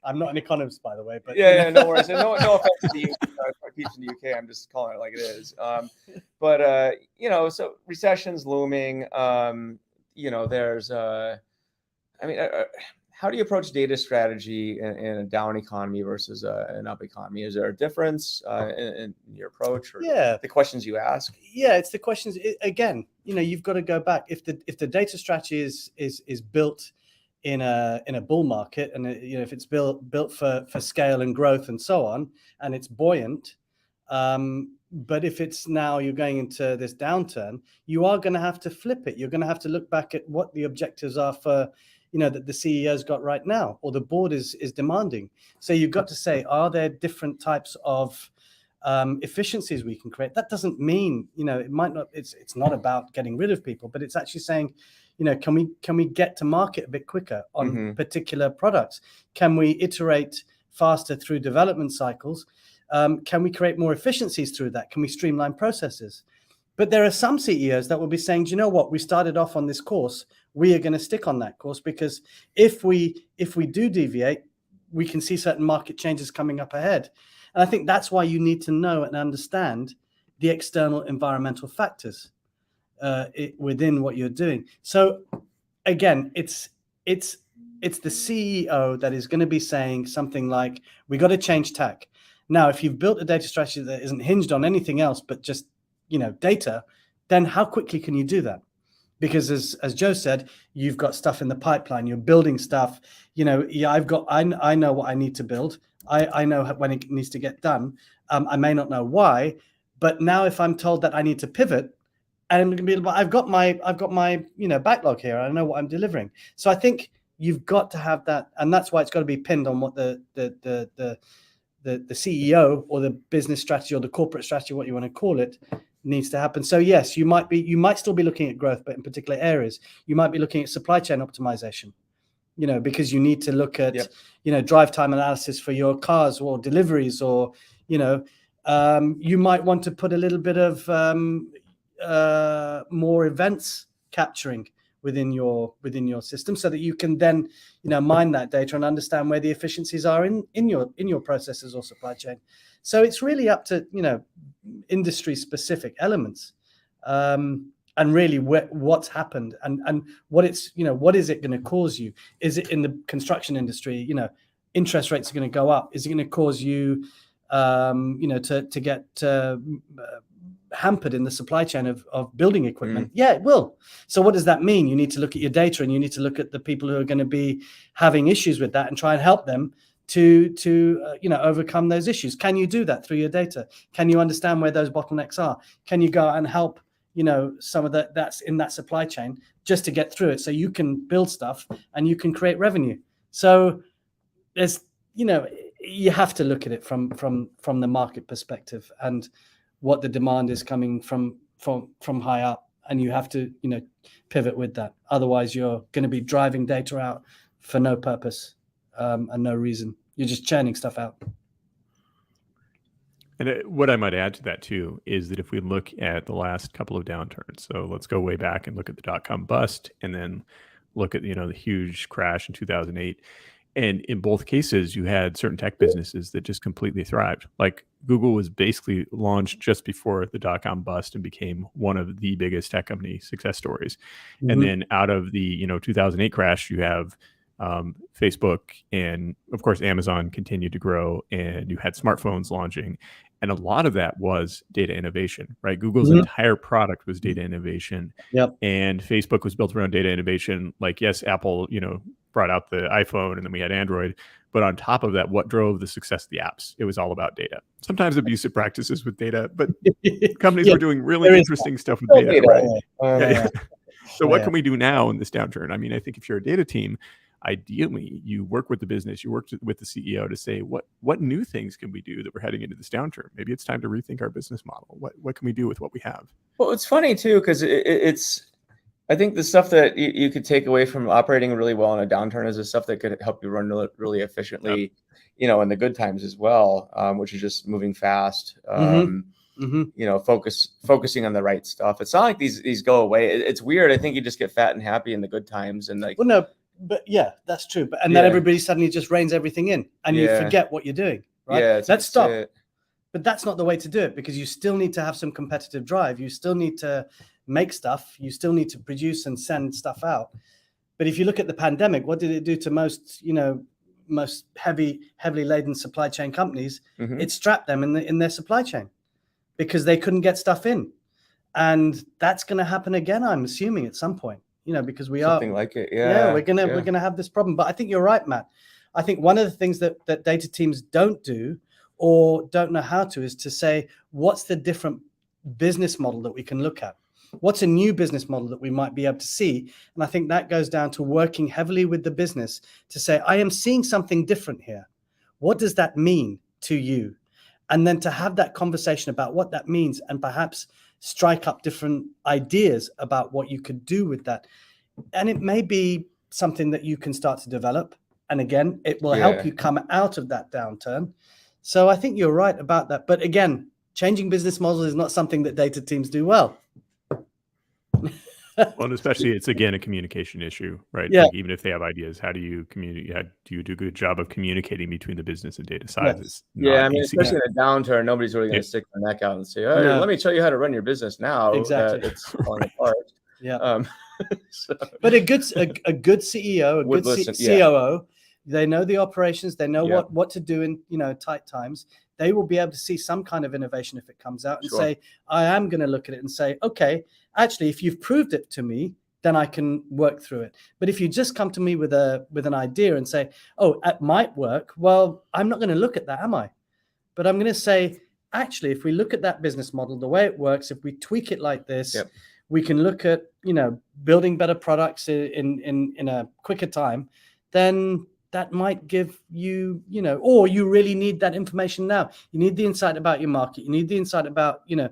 I'm not an economist, by the way. But no worries. No offense to the UK. I teach in the UK. I'm just calling it like it is. But so recession's looming. There's how do you approach data strategy in a down economy versus an up economy? Is there a difference in your approach or the questions you ask? Yeah, it's the questions. Again, you've got to go back. If the data strategy is built in a bull market, and if it's built for scale and growth and so on, and it's buoyant, But if it's now you're going into this downturn, you are going to have to flip it. You're going to have to look back at what the objectives are for, that the CEO's got right now, or the board is demanding. So you've got to say, are there different types of efficiencies we can create? That doesn't mean, it might not. It's not about getting rid of people, but it's actually saying, can we get to market a bit quicker on particular products? Can we iterate faster through development cycles? Can we create more efficiencies through that? Can we streamline processes? But there are some CEOs that will be saying, do you know what? We started off on this course. We are going to stick on that course, because if we do deviate, we can see certain market changes coming up ahead. And I think that's why you need to know and understand the external environmental factors within what you're doing. So again, it's the CEO that is going to be saying something like, we got to change tack. Now, if you've built a data strategy that isn't hinged on anything else but just, data, then how quickly can you do that? Because as Joe said, you've got stuff in the pipeline, you're building stuff, I know what I need to build. I know when it needs to get done. I may not know why, but now if I'm told that I need to pivot, and I'm going to be, I've got my backlog here. I know what I'm delivering. So I think you've got to have that, and that's why it's got to be pinned on what the CEO or the business strategy or the corporate strategy, what you want to call it, needs to happen. So yes, you might still be looking at growth, but in particular areas, you might be looking at supply chain optimization, because you need to look at, drive time analysis for your cars or deliveries, or, you might want to put a little bit of more events capturing within your system, so that you can then mine that data and understand where the efficiencies are in your processes or supply chain. So it's really up to industry specific elements, and really what's happened and what it's what is it going to cause you? Is it in the construction industry? Interest rates are going to go up. Is it going to cause you to get hampered in the supply chain of building equipment? Yeah, it will. So what does that mean? You need to look at your data, and you need to look at the people who are going to be having issues with that and try and help them to overcome those issues. Can you do that through your data? Can you understand where those bottlenecks are? Can you go and help some of that's in that supply chain just to get through it, so you can build stuff and you can create revenue? So there's you have to look at it from the market perspective and what the demand is coming from high up, and you have to pivot with that. Otherwise, you're going to be driving data out for no purpose and no reason. You're just churning stuff out. And what I might add to that too is that if we look at the last couple of downturns, so let's go way back and look at the dot-com bust, and then look at the huge crash in 2008. And in both cases, you had certain tech businesses that just completely thrived. Like Google was basically launched just before the dot-com bust and became one of the biggest tech company success stories. And then out of the 2008 crash, you have Facebook, and of course Amazon continued to grow, and you had smartphones launching. And a lot of that was data innovation, right? Google's entire product was data innovation. Yep. And Facebook was built around data innovation. Like, yes, Apple, brought out the iPhone, and then we had Android. But on top of that, what drove the success of the apps? It was all about data. Sometimes abusive practices with data, but companies were doing really interesting stuff with data, right? So what can we do now in this downturn? I mean, I think if you're a data team, ideally you work with the business, you work with the CEO to say, what new things can we do that we're heading into this downturn? Maybe it's time to rethink our business model. What can we do with what we have? Well, it's funny too, because it's I think the stuff that you could take away from operating really well in a downturn is the stuff that could help you run really efficiently, in the good times as well, which is just moving fast, focusing on the right stuff. It's not like these go away. It's weird. I think you just get fat and happy in the good times, and like, well, no, but yeah, that's true. But then everybody suddenly just reins everything in, and you forget what you're doing. Right? Yeah, let's stop. But that's not the way to do it, because you still need to have some competitive drive. You still need to make stuff. You still need to produce and send stuff out. But if you look at the pandemic, what did it do to most heavily laden supply chain companies? It strapped them in their supply chain because they couldn't get stuff in. And that's going to happen again, I'm assuming, at some point, because something like it. We're going to have this problem. But I think you're right, Matt. I think one of the things that data teams don't do, or don't know how to, is to say, what's the different business model that we can look at? What's a new business model that we might be able to see? And I think that goes down to working heavily with the business to say, I am seeing something different here. What does that mean to you? And then to have that conversation about what that means and perhaps strike up different ideas about what you could do with that. And it may be something that you can start to develop. And again, it will help you come out of that downturn. So I think you're right about that. But again, changing business models is not something that data teams do well. Well, and especially it's again a communication issue, right? Yeah. Like even if they have ideas, how do you communicate? How do you do a good job of communicating between the business and data sides? Yes. It's Yeah, not I mean, easy. especially in a downturn, nobody's really going to stick their neck out and say, "Hey, No. let me show you how to run your business now." Exactly. That it's falling apart. Yeah. So, But a good CEO, a Would good listen, yeah. COO, they know the operations, they know Yeah. what to do in tight times. They will be able to see some kind of innovation if it comes out and Sure. say, I am going to look at it and say, okay, actually, if you've proved it to me, then I can work through it. But if you just come to me with an idea and say, oh, it might work, well, I'm not going to look at that, am I? But I'm going to say, actually, if we look at that business model, the way it works, if we tweak it like this, Yep. we can look at building better products in a quicker time. Then that might give you, or you really need that information now. You need the insight about your market. You need the insight about, your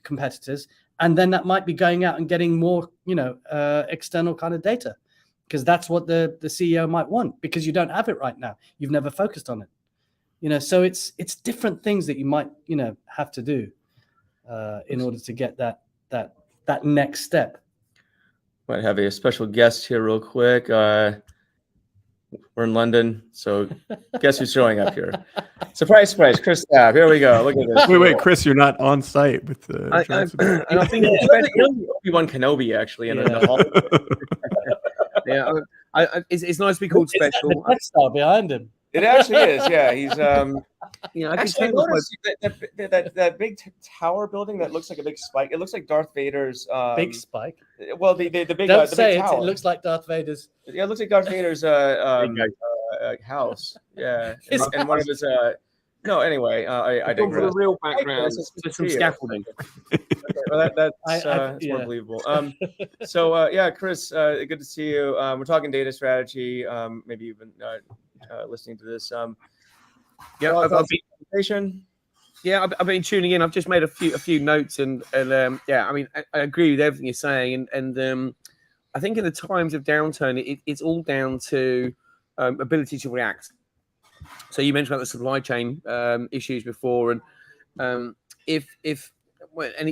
competitors. And then that might be going out and getting more, external kind of data, because that's what the CEO might want, because you don't have it right now. You've never focused on it. So it's different things that you might, have to do in order to get that next step. Might have a special guest here real quick. We're in London, so guess who's showing up here? Surprise, surprise, Chris Stapp. Here we go. Look at this. Wait, Chris, you're not on site with the. I think it's Obi-Wan Kenobi actually in the hall. Yeah, it's nice to be called special. The Death Star behind him. It actually is. Yeah, he's Yeah, actually, I noticed that big tower building that looks like a big spike. It looks like Darth Vader's big spike. Well, the big Don't the say big it. tower. It looks like Darth Vader's. Yeah, it looks like Darth Vader's house. Yeah, and one of his No, anyway, I For the digress. real background, there's some scaffolding. Okay, well, that's more believable. So yeah, Chris, good to see you. We're talking data strategy. Maybe you've been listening to this. Yeah, I've been tuning in. I've just made a few notes, and yeah, I mean, I agree with everything you're saying, and I think in the times of downturn, it's all down to ability to react. So you mentioned about the supply chain issues before, and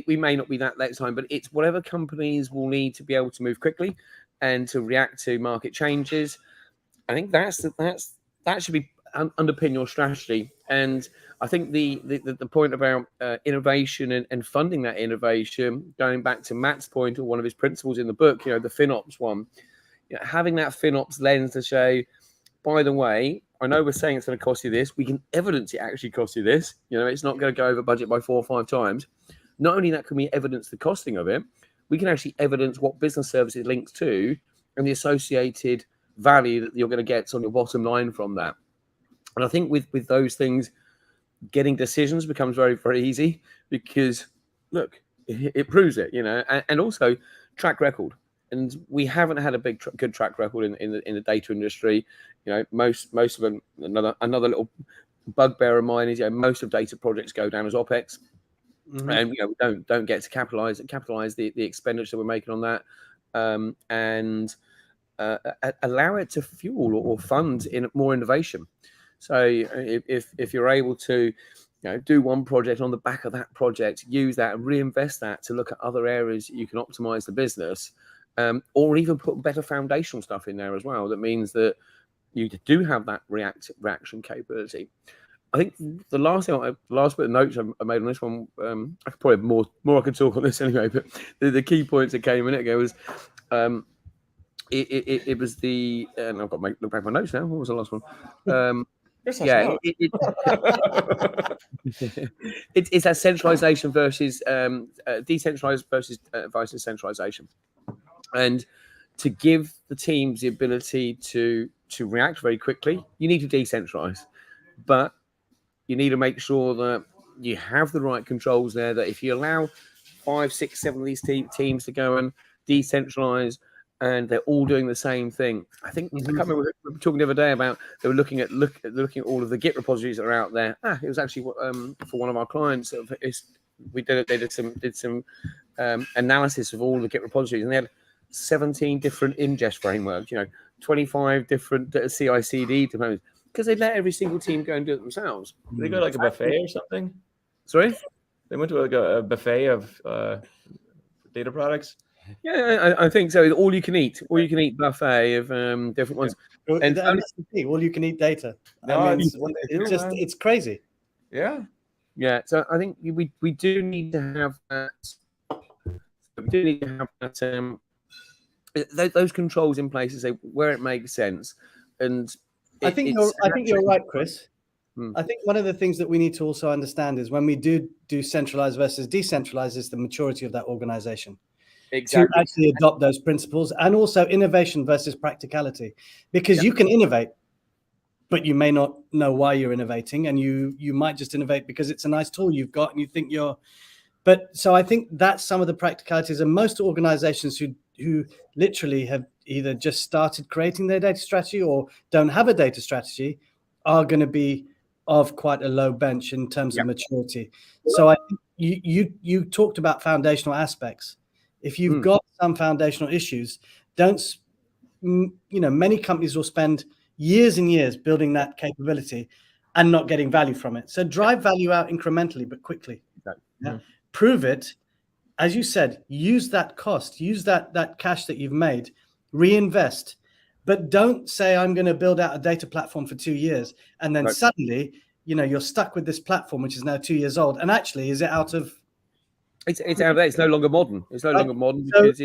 we may not be that time, but it's whatever companies will need to be able to move quickly and to react to market changes. I think that should be underpin your strategy. And I think the point about innovation and funding that innovation, going back to Matt's point, or one of his principles in the book, the FinOps one, having that FinOps lens to say, by the way, I know we're saying it's going to cost you this. We can evidence it actually cost you this. It's not going to go over budget by 4 or 5 times. Not only that, can we evidence the costing of it, we can actually evidence what business services links to and the associated value that you're going to get on your bottom line from that. And I think with those things, getting decisions becomes very, very easy because, look, it proves it, and also track record. And we haven't had a good track record in the data industry. Most of them. Another little bugbear of mine is most of data projects go down as OPEX, and we don't get to capitalize the expenditure we're making on that, and allow it to fuel or fund in more innovation. So if you're able to do one project on the back of that project, use that and reinvest that to look at other areas you can optimize the business. Or even put better foundational stuff in there as well. That means that you do have that reaction capability. I think the last bit of notes I made on this one, I could probably more I could talk on this anyway. But the key points that came a minute ago was, it was the, and I've got to look back at my notes now. What was the last one? Yeah, it's that centralization versus decentralized versus centralization. And to give the teams the ability to react very quickly, you need to decentralize. But you need to make sure that you have the right controls there, that if you allow 5, 6, 7 of these teams to go and decentralize and they're all doing the same thing. I think I can't remember, we were talking the other day about they were looking at all of the Git repositories that are out there. It was actually for one of our clients. They did some analysis of all the Git repositories, and they had 17 different ingest frameworks, 25 different CI/CD deployments, because they let every single team go and do it themselves. They go like a buffet or something. Sorry, they went to like a buffet of data products. Yeah, I think so. All you can eat buffet of different ones. And all you can eat data. No, I mean, it's it's crazy. Yeah. Yeah. So I think we do need to have that. We do need to have that. Those controls in place to say where it makes sense, and I think you're right, Chris. I think one of the things that we need to also understand is when we do centralized versus decentralized is the maturity of that organization. Exactly. To actually adopt those principles, and also innovation versus practicality, because you can innovate, but you may not know why you're innovating, and you might just innovate because it's a nice tool you've got and you think you're. But so I think that's some of the practicalities, and most organizations who literally have either just started creating their data strategy or don't have a data strategy are going to be of quite a low bench in terms of maturity. So I think you talked about foundational aspects. If you've got some foundational issues, many companies will spend years and years building that capability and not getting value from it. So drive value out incrementally, but quickly. Prove it. As you said, use that cost, use that cash that you've made, reinvest, but don't say, I'm going to build out a data platform for 2 years. And then suddenly, you're stuck with this platform, which is now 2 years old. And actually, is it out of... It's out of there. It's no longer modern. It's no longer modern because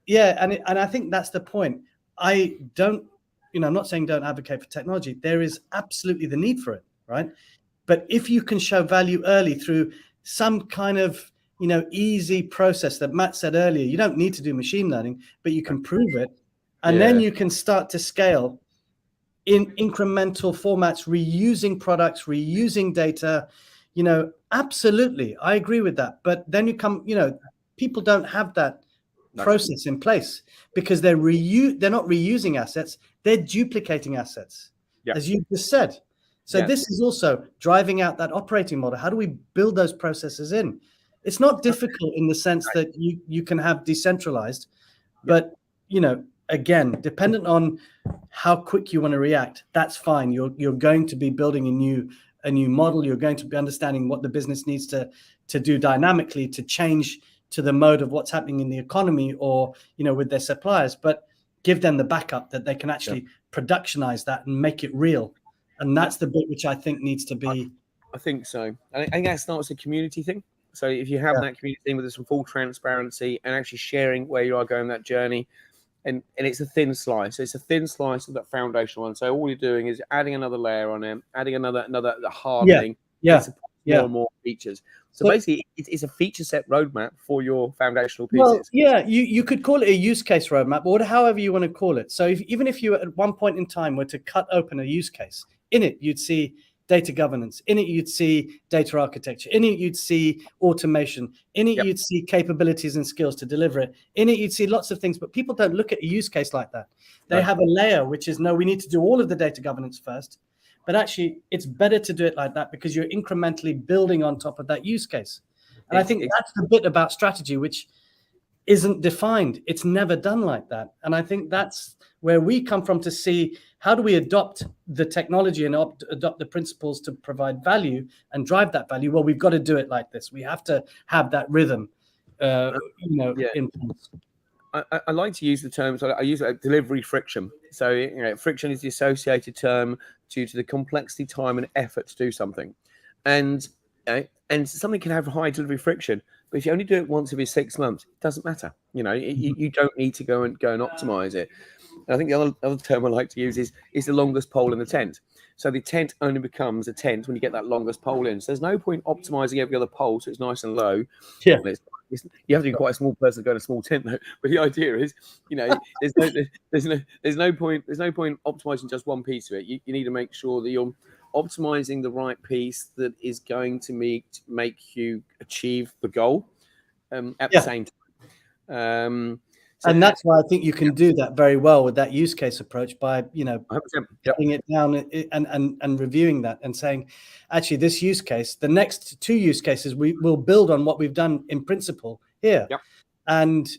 and I think that's the point. I don't, I'm not saying don't advocate for technology. There is absolutely the need for it, right? But if you can show value early through some kind of, easy process that Matt said earlier, you don't need to do machine learning, but you can prove it, and then you can start to scale in incremental formats, reusing products, reusing data. Absolutely, I agree with that. But then people don't have that process in place because they're not reusing assets, they're duplicating assets, as you just said. So this is also driving out that operating model. How do we build those processes in? It's not difficult in the sense that you can have decentralized, but again, dependent on how quick you want to react, that's fine. You're going to be building a new model. You're going to be understanding what the business needs to do dynamically to change to the mode of what's happening in the economy or, with their suppliers, but give them the backup that they can actually productionize that and make it real. And that's the bit which I think needs to be. I think so. I think that starts a community thing. So if you have that community thing with some full transparency and actually sharing where you are going that journey, and it's a thin slice. It's a thin slice of that foundational one. So all you're doing is adding another layer on it, adding another hardening, more and more features. So basically, it's a feature set roadmap for your foundational pieces. Well, you could call it a use case roadmap, or however you want to call it. So even if you at one point in time were to cut open a use case, in it you'd see data governance. In it, you'd see data architecture. In it, you'd see automation. In it, you'd see capabilities and skills to deliver it. In it, you'd see lots of things, but people don't look at a use case like that. They have a layer, which is, no, we need to do all of the data governance first. But actually, it's better to do it like that because you're incrementally building on top of that use case. And I think that's the bit about strategy, which isn't defined. It's never done like that. And I think that's where we come from to see how do we adopt the technology and adopt the principles to provide value and drive that value. Well, we've got to do it like this. We have to have that rhythm, in place. I like to use the terms. I use delivery friction. So friction is the associated term due to the complexity, time, and effort to do something, and something can have high delivery friction. But if you only do it once every 6 months, it doesn't matter. You don't need to go and optimize it. And I think the other term I like to use is the longest pole in the tent. So the tent only becomes a tent when you get that longest pole in. So there's no point optimizing every other pole so it's nice and low. Yeah. You have to be quite a small person to go in a small tent though. But the idea is, there's no point optimizing just one piece of it. You need to make sure that you're optimizing the right piece that is going to make you achieve the goal at the same time. And that's why I think you can do that very well with that use case approach by, putting it down and reviewing that and saying, actually, this use case, the next 2 use cases, we will build on what we've done in principle here. Yep. And,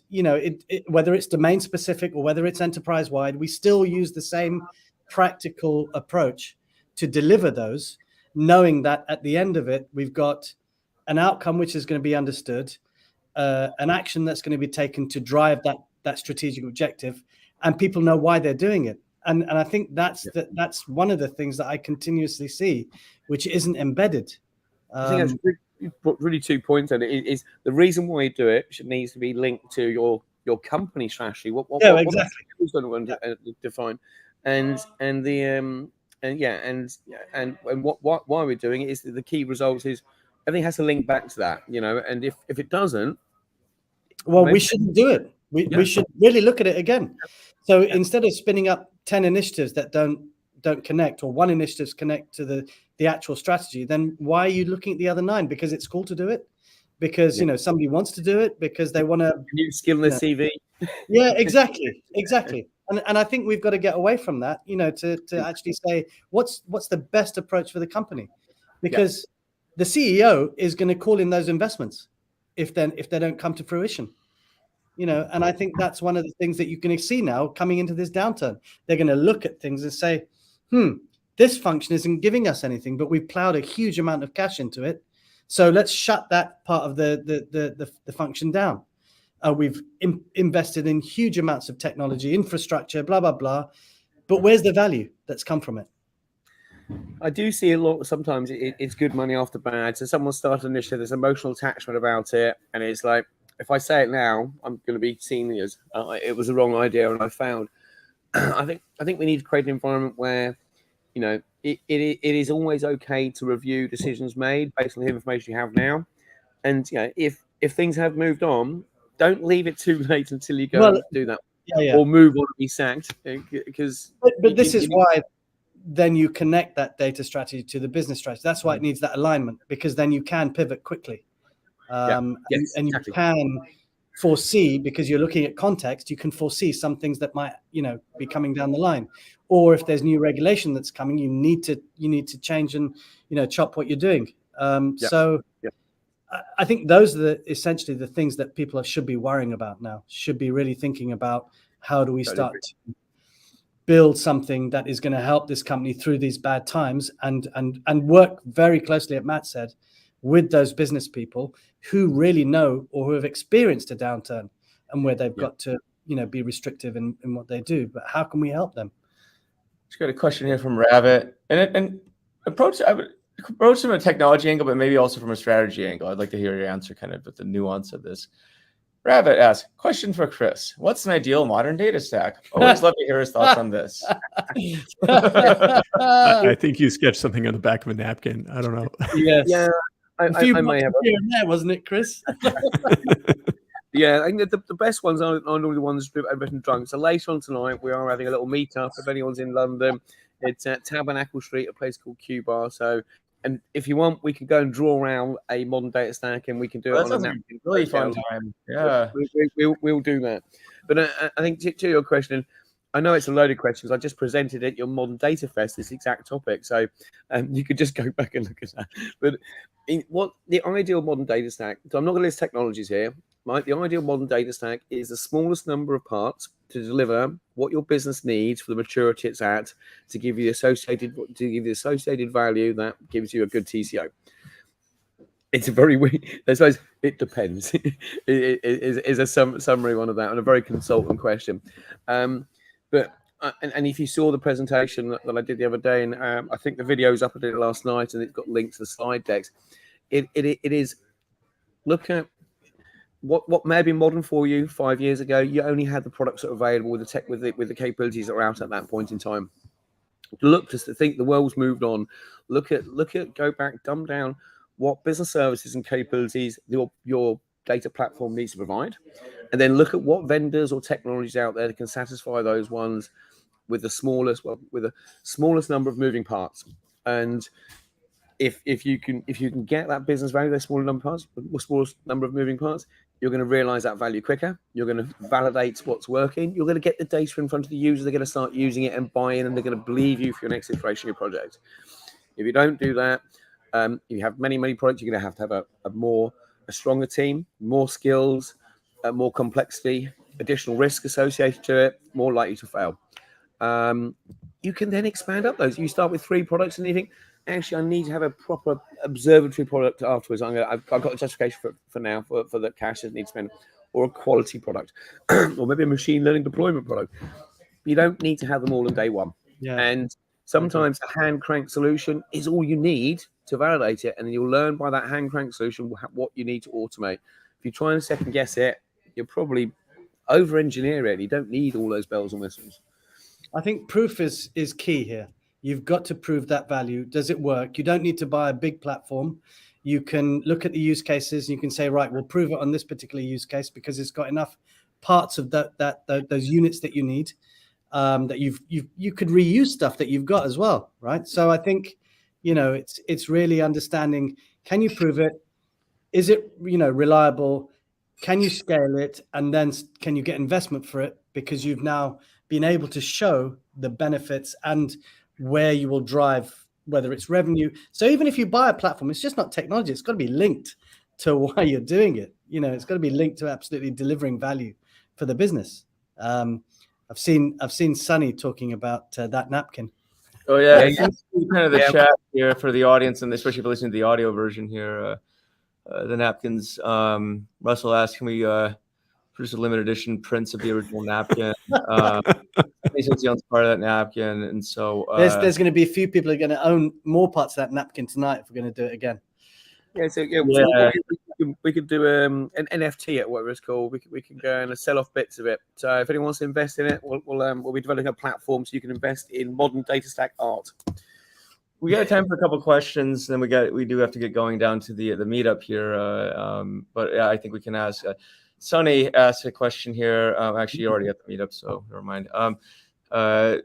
whether it's domain specific or whether it's enterprise wide, we still use the same practical approach to deliver those, knowing that at the end of it, we've got an outcome which is going to be understood, an action that's going to be taken to drive that strategic objective, and people know why they're doing it. And I think that's one of the things that I continuously see, which isn't embedded. I think that's really 2 points, and it is the reason why you do it needs to be linked to your company strategy. What exactly who's going to define, and why we're doing it is the key results is everything has to link back to that, and if it doesn't, well, we shouldn't do it. We should really look at it again. So instead of spinning up 10 initiatives that don't connect, or 1 initiatives connect to the actual strategy, then why are you looking at the other 9? Because it's cool to do it, because somebody wants to do it, because they want to new skill in the CV. Yeah, exactly. And I think we've got to get away from that, to actually say what's the best approach for the company, because the CEO is going to call in those investments if they don't come to fruition. And I think that's one of the things that you can see now coming into this downturn. They're going to look at things and say, this function isn't giving us anything, but we've plowed a huge amount of cash into it. So let's shut that part of the function down. We've invested in huge amounts of technology, infrastructure, blah, blah, blah. But where's the value that's come from it? I do see a lot. Sometimes it's good money after bad. So someone started an initiative, there's emotional attachment about it. And it's like, if I say it now, I'm going to be seen as it was the wrong idea, and I found. I think we need to create an environment where, it is always okay to review decisions made based on the information you have now, and if things have moved on, don't leave it too late until you go and do that, or move on and be sacked. Because but this is why then you connect that data strategy to the business strategy. That's why it needs that alignment, because then you can pivot quickly. And you can foresee, because you're looking at context, you can foresee some things that might be coming down the line, or if there's new regulation that's coming, you need to change and chop what you're doing. So I think those are essentially the things that people should be worrying about now, should be really thinking about, how do we start to build something that is going to help this company through these bad times, and work very closely, as Matt said, with those business people who really know or who have experienced a downturn, and where they've got to be restrictive in what they do. But how can we help them? Just got a question here from Rabbit, and I would approach from a technology angle, but maybe also from a strategy angle. I'd like to hear your answer, kind of with the nuance of this. Rabbit asks, question for Chris: what's an ideal modern data stack? Always love to hear his thoughts on this. I think you sketched something on the back of a napkin. I don't know. Yes. Yeah. I may have here and there, wasn't it, Chris? Yeah, I think the best ones are normally the ones I've written drunk. So later on tonight, we are having a little meetup. If anyone's in London, it's at Tabernacle Street, a place called Q Bar. So, and if you want, we can go and draw around a modern data stack, and we can do it on a napkin. Really fun time. Yeah, we'll do that. But I think to your question, I know it's a loaded question because I just presented at your Modern Data Fest this exact topic. So you could just go back and look at that. But what the ideal modern data stack, so I'm not going to list technologies here. The ideal modern data stack is the smallest number of parts to deliver what your business needs for the maturity it's at, to give you the associated value that gives you a good TCO. It's a very weird, I suppose it depends. It is a summary one of that, and a very consultant question. But if you saw the presentation that I did the other day, and I think the video's up, I did it last night, and it's got links to the slide decks. It is, look at what may have been modern for you 5 years ago. You only had the products that are available with the tech, with the capabilities that are out at that point in time. Look to think the world's moved on. Look at go back, dumb down what business services and capabilities your data platform needs to provide, and then look at what vendors or technologies out there that can satisfy those ones with the smallest number of moving parts. And if you can get that business value, those smaller number of parts, smallest number of moving parts, you're going to realize that value quicker. You're going to validate what's working. You're going to get the data in front of the user. They're going to start using it and buy in, and they're going to believe you for your next iteration of your project. If you don't do that, you have many products. You're going to have a stronger team, more skills, more complexity, additional risk associated to it, more likely to fail. You can then expand up those. You start with 3 products, and you think, actually, I need to have a proper observatory product afterwards. I've got a justification for now for the cash that needs to spend, or a quality product, or maybe a machine learning deployment product. You don't need to have them all on day one. Yeah. And sometimes a hand crank solution is all you need to validate it, and then you'll learn by that hand crank solution what you need to automate. If you try and second guess it, you'll probably over engineer it. You don't need all those bells and whistles. I think proof is key here. You've got to prove that value. Does it work? You don't need to buy a big platform. You can look at the use cases. You can say, right, we'll prove it on this particular use case because it's got enough parts of those units that you need. That you could reuse stuff that you've got as well, right? So I think, it's really understanding, can you prove it? Is it, reliable? Can you scale it? And then can you get investment for it? Because you've now been able to show the benefits and where you will drive, whether it's revenue. So even if you buy a platform, it's just not technology. It's got to be linked to why you're doing it. It's got to be linked to absolutely delivering value for the business. I've seen Sunny talking about that napkin. Oh yeah, kind of the chat here for the audience, and especially if you're listening to the audio version here. The napkins. Russell asked, can we produce a limited edition prints of the original napkin? He says he owns part of that napkin, and so there's going to be a few people who are going to own more parts of that napkin tonight if we're going to do it again. Yeah, so we could do an NFT at whatever it's called. We can go and sell off bits of it. So if anyone wants to invest in it, we'll be developing a platform so you can invest in modern data stack art. We got time for a couple questions, then we do have to get going down to the meetup here. But yeah, I think we can ask. Sonny asked a question here. Actually, you already at the meetup, so never mind.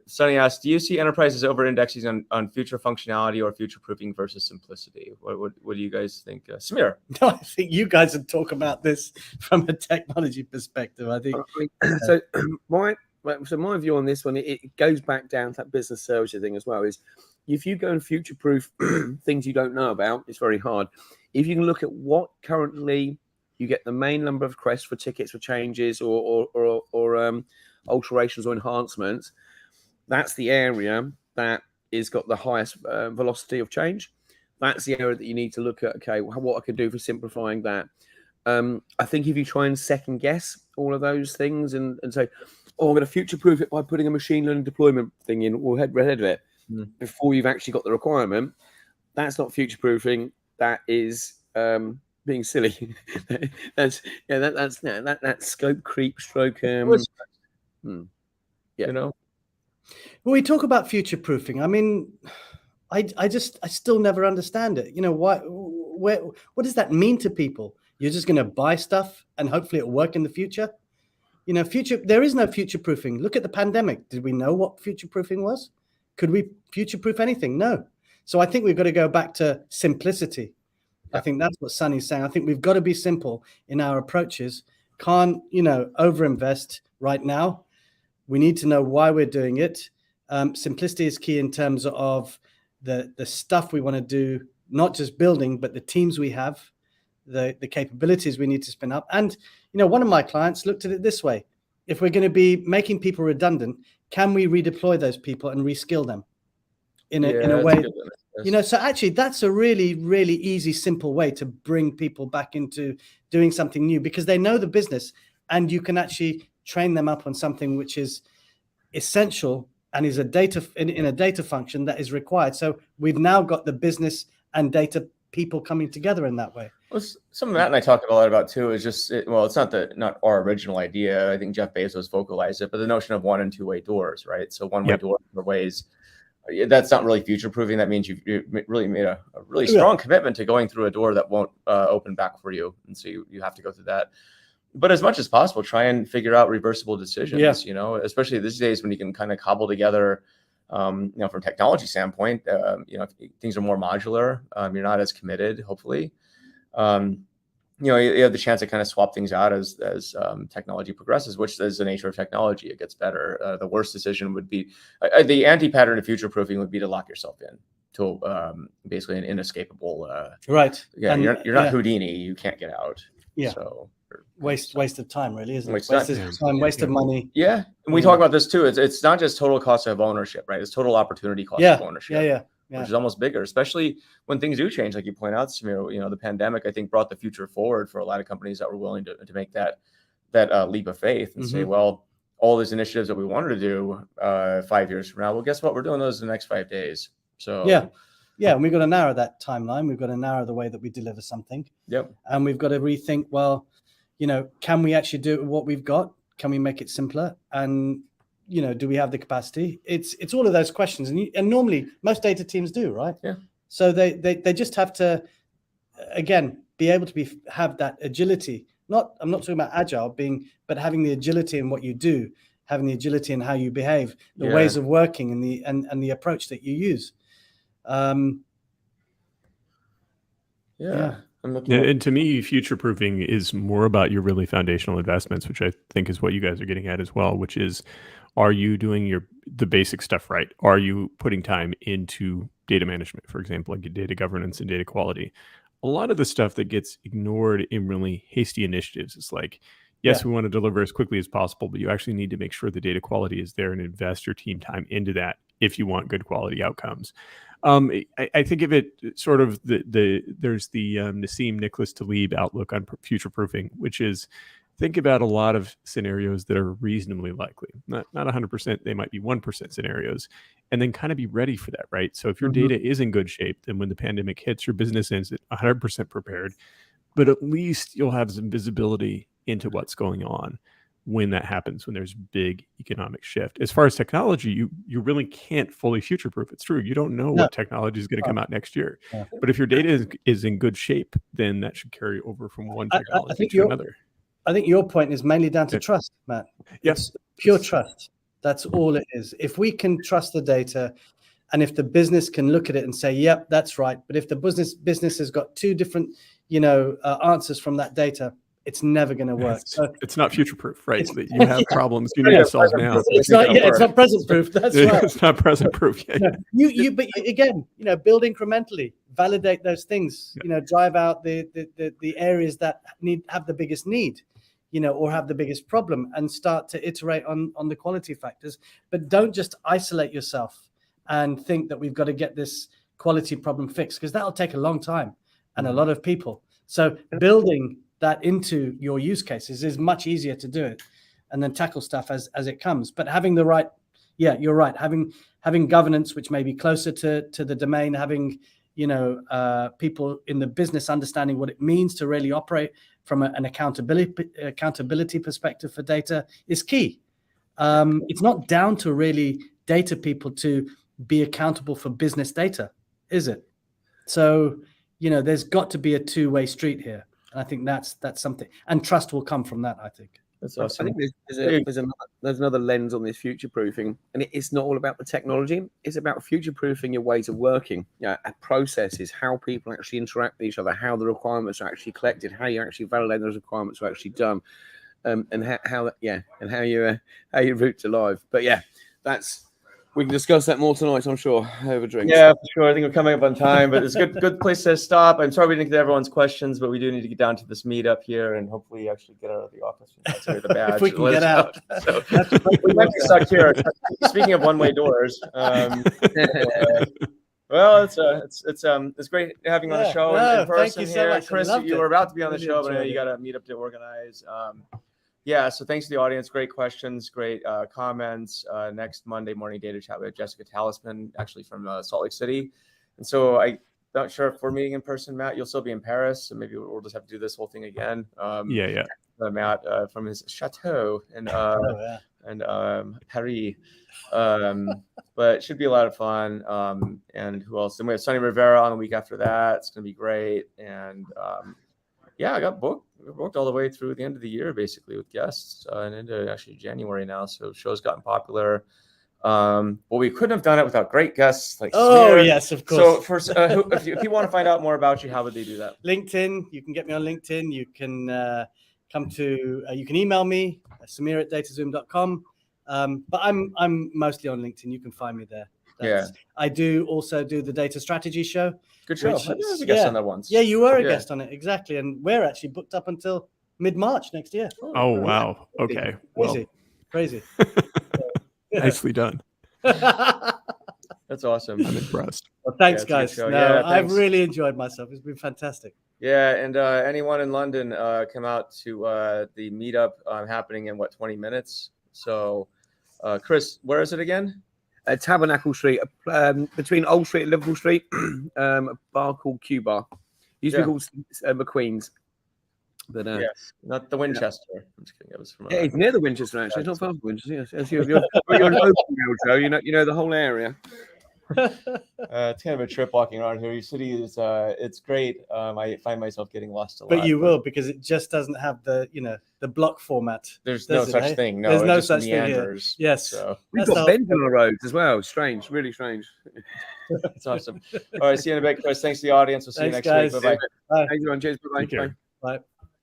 Sonny asked, do you see enterprises over-indexing on future functionality or future-proofing versus simplicity? What do you guys think? Samir? No, I think you guys would talk about this from a technology perspective. I think. So my view on this one, it goes back down to that business services thing as well, is if you go and future-proof things you don't know about, it's very hard. If you can look at what currently you get the main number of requests for tickets for changes or alterations or enhancements, that's the area that is got the highest velocity of change. That's the area that you need to look at. Okay, what I can do for simplifying that. I think if you try and second guess all of those things and say, oh, I'm going to future-proof it by putting a machine learning deployment thing in or head of it before you've actually got the requirement, that's not future-proofing. That is being silly. That's scope creep stroke. You know, when we talk about future proofing, I mean, I still never understand it. What does that mean to people? You're just going to buy stuff and hopefully it'll work in the future. There is no future proofing. Look at the pandemic. Did we know what future proofing was? Could we future proof anything? No. So I think we've got to go back to simplicity. I think that's what Sunny's saying. I think we've got to be simple in our approaches. Can't, overinvest right now. We need to know why we're doing it. Simplicity is key in terms of the stuff we want to do, not just building, but the teams we have, the capabilities we need to spin up. And, one of my clients looked at it this way. If we're going to be making people redundant, can we redeploy those people and reskill them in a way? So actually that's a really, really easy, simple way to bring people back into doing something new because they know the business and you can actually train them up on something which is essential and is in a data function that is required. So we've now got the business and data people coming together in that way. Well, some of Matt and I talked a lot about too is just, it's not our original idea. I think Jeff Bezos vocalized it, but the notion of one and two-way doors, right? So one-way door for ways. That's not really future-proofing. That means you really made a really strong commitment to going through a door that won't open back for you. And so you have to go through that. But as much as possible, try and figure out reversible decisions, especially these days when you can kind of cobble together from a technology standpoint, things are more modular. You're not as committed, hopefully. You have the chance to kind of swap things out as technology progresses, which is the nature of technology. It gets better. The worst decision would be the anti-pattern of future proofing would be to lock yourself in to basically an inescapable. Right. Yeah, And, you're not Houdini. You can't get out. Yeah. So waste of time, really, isn't it? Waste Waste time. of time, waste of money. Yeah, and we talk about this too. It's not just total cost of ownership, right? It's total opportunity cost of ownership. Yeah. Which is almost bigger, especially when things do change, like you point out, Samir. The pandemic, I think, brought the future forward for a lot of companies that were willing to make that leap of faith and say, well, all these initiatives that we wanted to do 5 years from now, well, guess what? We're doing those in the next 5 days. So and we've got to narrow that timeline. We've got to narrow the way that we deliver something. Yep. And we've got to rethink, well, can we actually do it with what we've got? Can we make it simpler? And do we have the capacity? It's all of those questions, and normally most data teams do, right? Yeah. So they just have to, again, be able to have that agility. I'm not talking about agile but having the agility in what you do, having the agility in how you behave, the ways of working, and the approach that you use. And to me, future-proofing is more about your really foundational investments, which I think is what you guys are getting at as well, which is, are you doing the basic stuff right? Are you putting time into data management, for example, like data governance and data quality? A lot of the stuff that gets ignored in really hasty initiatives is like, yes, we want to deliver as quickly as possible, but you actually need to make sure the data quality is there and invest your team time into that if you want good quality outcomes. I think of it sort of there's the Nassim Nicholas Taleb outlook on future proofing, which is think about a lot of scenarios that are reasonably likely, not 100%, they might be 1% scenarios, and then kind of be ready for that, right? So if your data is in good shape, then when the pandemic hits, your business is 100% prepared, but at least you'll have some visibility into what's going on when that happens, when there's big economic shift. As far as technology, you really can't fully future-proof. It's true. You don't know what technology is going to come out next year. Yeah. But if your data is in good shape, then that should carry over from one technology to another. I think your point is mainly down to trust, Matt. Yes. It's pure trust. That's all it is. If we can trust the data, and if the business can look at it and say, yep, that's right. But if the business has got two different, answers from that data, it's never going to work. It's not future-proof, right? That you have problems you need to solve now. It's not present-proof. That's right. It's not present-proof. But again, build incrementally, validate those things. Drive out the areas that have the biggest need, or have the biggest problem, and start to iterate on the quality factors. But don't just isolate yourself and think that we've got to get this quality problem fixed, because that'll take a long time and a lot of people. So building that into your use cases is much easier to do it, and then tackle stuff as it comes. But having the right, you're right. Having governance, which may be closer to the domain, having people in the business understanding what it means to really operate from an accountability perspective for data is key. It's not down to really data people to be accountable for business data, is it? So there's got to be a two-way street here. And I think that's something, and trust will come from that, I think. That's awesome. I think there's another lens on this future proofing, and it's not all about the technology. It's about future proofing your ways of working, processes, how people actually interact with each other, how the requirements are actually collected, how you actually validate those requirements are actually done, and how you route to live. But we can discuss that more tonight, I'm sure, over drinks. Yeah, for sure. I think we're coming up on time, but it's a good place to stop. I'm sorry we didn't get everyone's questions, but we do need to get down to this meetup here and hopefully actually get out of the office. The badge. If we can get out. So, we might be stuck here. Speaking of one-way doors. Well, it's great having you on the show in person thank you here. so much. Chris, you were about to be on the show, but I know you got a meetup to organize. So thanks to the audience. Great questions, great comments. Next Monday morning data chat with Jessica Talisman, actually from Salt Lake City. And so I'm not sure if we're meeting in person, Matt. You'll still be in Paris, so maybe we'll just have to do this whole thing again. Matt from his chateau in Paris. But it should be a lot of fun. And who else? Then we have Sonny Rivera on the week after that. It's going to be great. And I got booked. We're booked all the way through the end of the year, basically, with guests and into actually January now. So show's gotten popular. But we couldn't have done it without great guests like Oh Samir. yes, of course. So for if you want to find out more about you, how would they do that? LinkedIn. You can get me on LinkedIn. You can come to. You can email me, Samir@datazoom.com. But I'm mostly on LinkedIn. You can find me there. I do also do the Data Strategy Show. Good show. Which I was is- a guest yeah. on that once. Yeah, you were a Yeah. guest on it, exactly. And we're actually booked up until mid-March next year. Oh, wow. Okay. Well, Crazy. nicely done. Well, That's awesome. I'm impressed. thanks, it's a good guys. show. No, Yeah, I've thanks. really enjoyed myself. It's been fantastic. Yeah, and anyone in London, come out to the meetup happening in 20 minutes. So, Chris, where is it again? Tabernacle Street, between Old Street and Liverpool Street, a bar called Q Bar. Used to be called McQueen's. But Yes, not the Winchester. I'm just kidding. It was from. yeah, it's near the Winchester actually. It's not far from Winchester. Yes, yes, you're local now, Joe. You know the whole area. It's kind of a trip walking around here. Your city is it's great. I find myself getting lost a lot. But you will, because it just doesn't have the block format. There's no does it, such eh? thing. No, There's it no just such thing here. meanders. Yes. So We've That's got the bends on the roads as well. Strange, really strange. it's awesome. All right, see you in a bit, Chris. Thanks to the audience. We'll see you Thanks, next guys. week. Bye bye. Thanks, everyone. Cheers. Bye. Take care. Bye.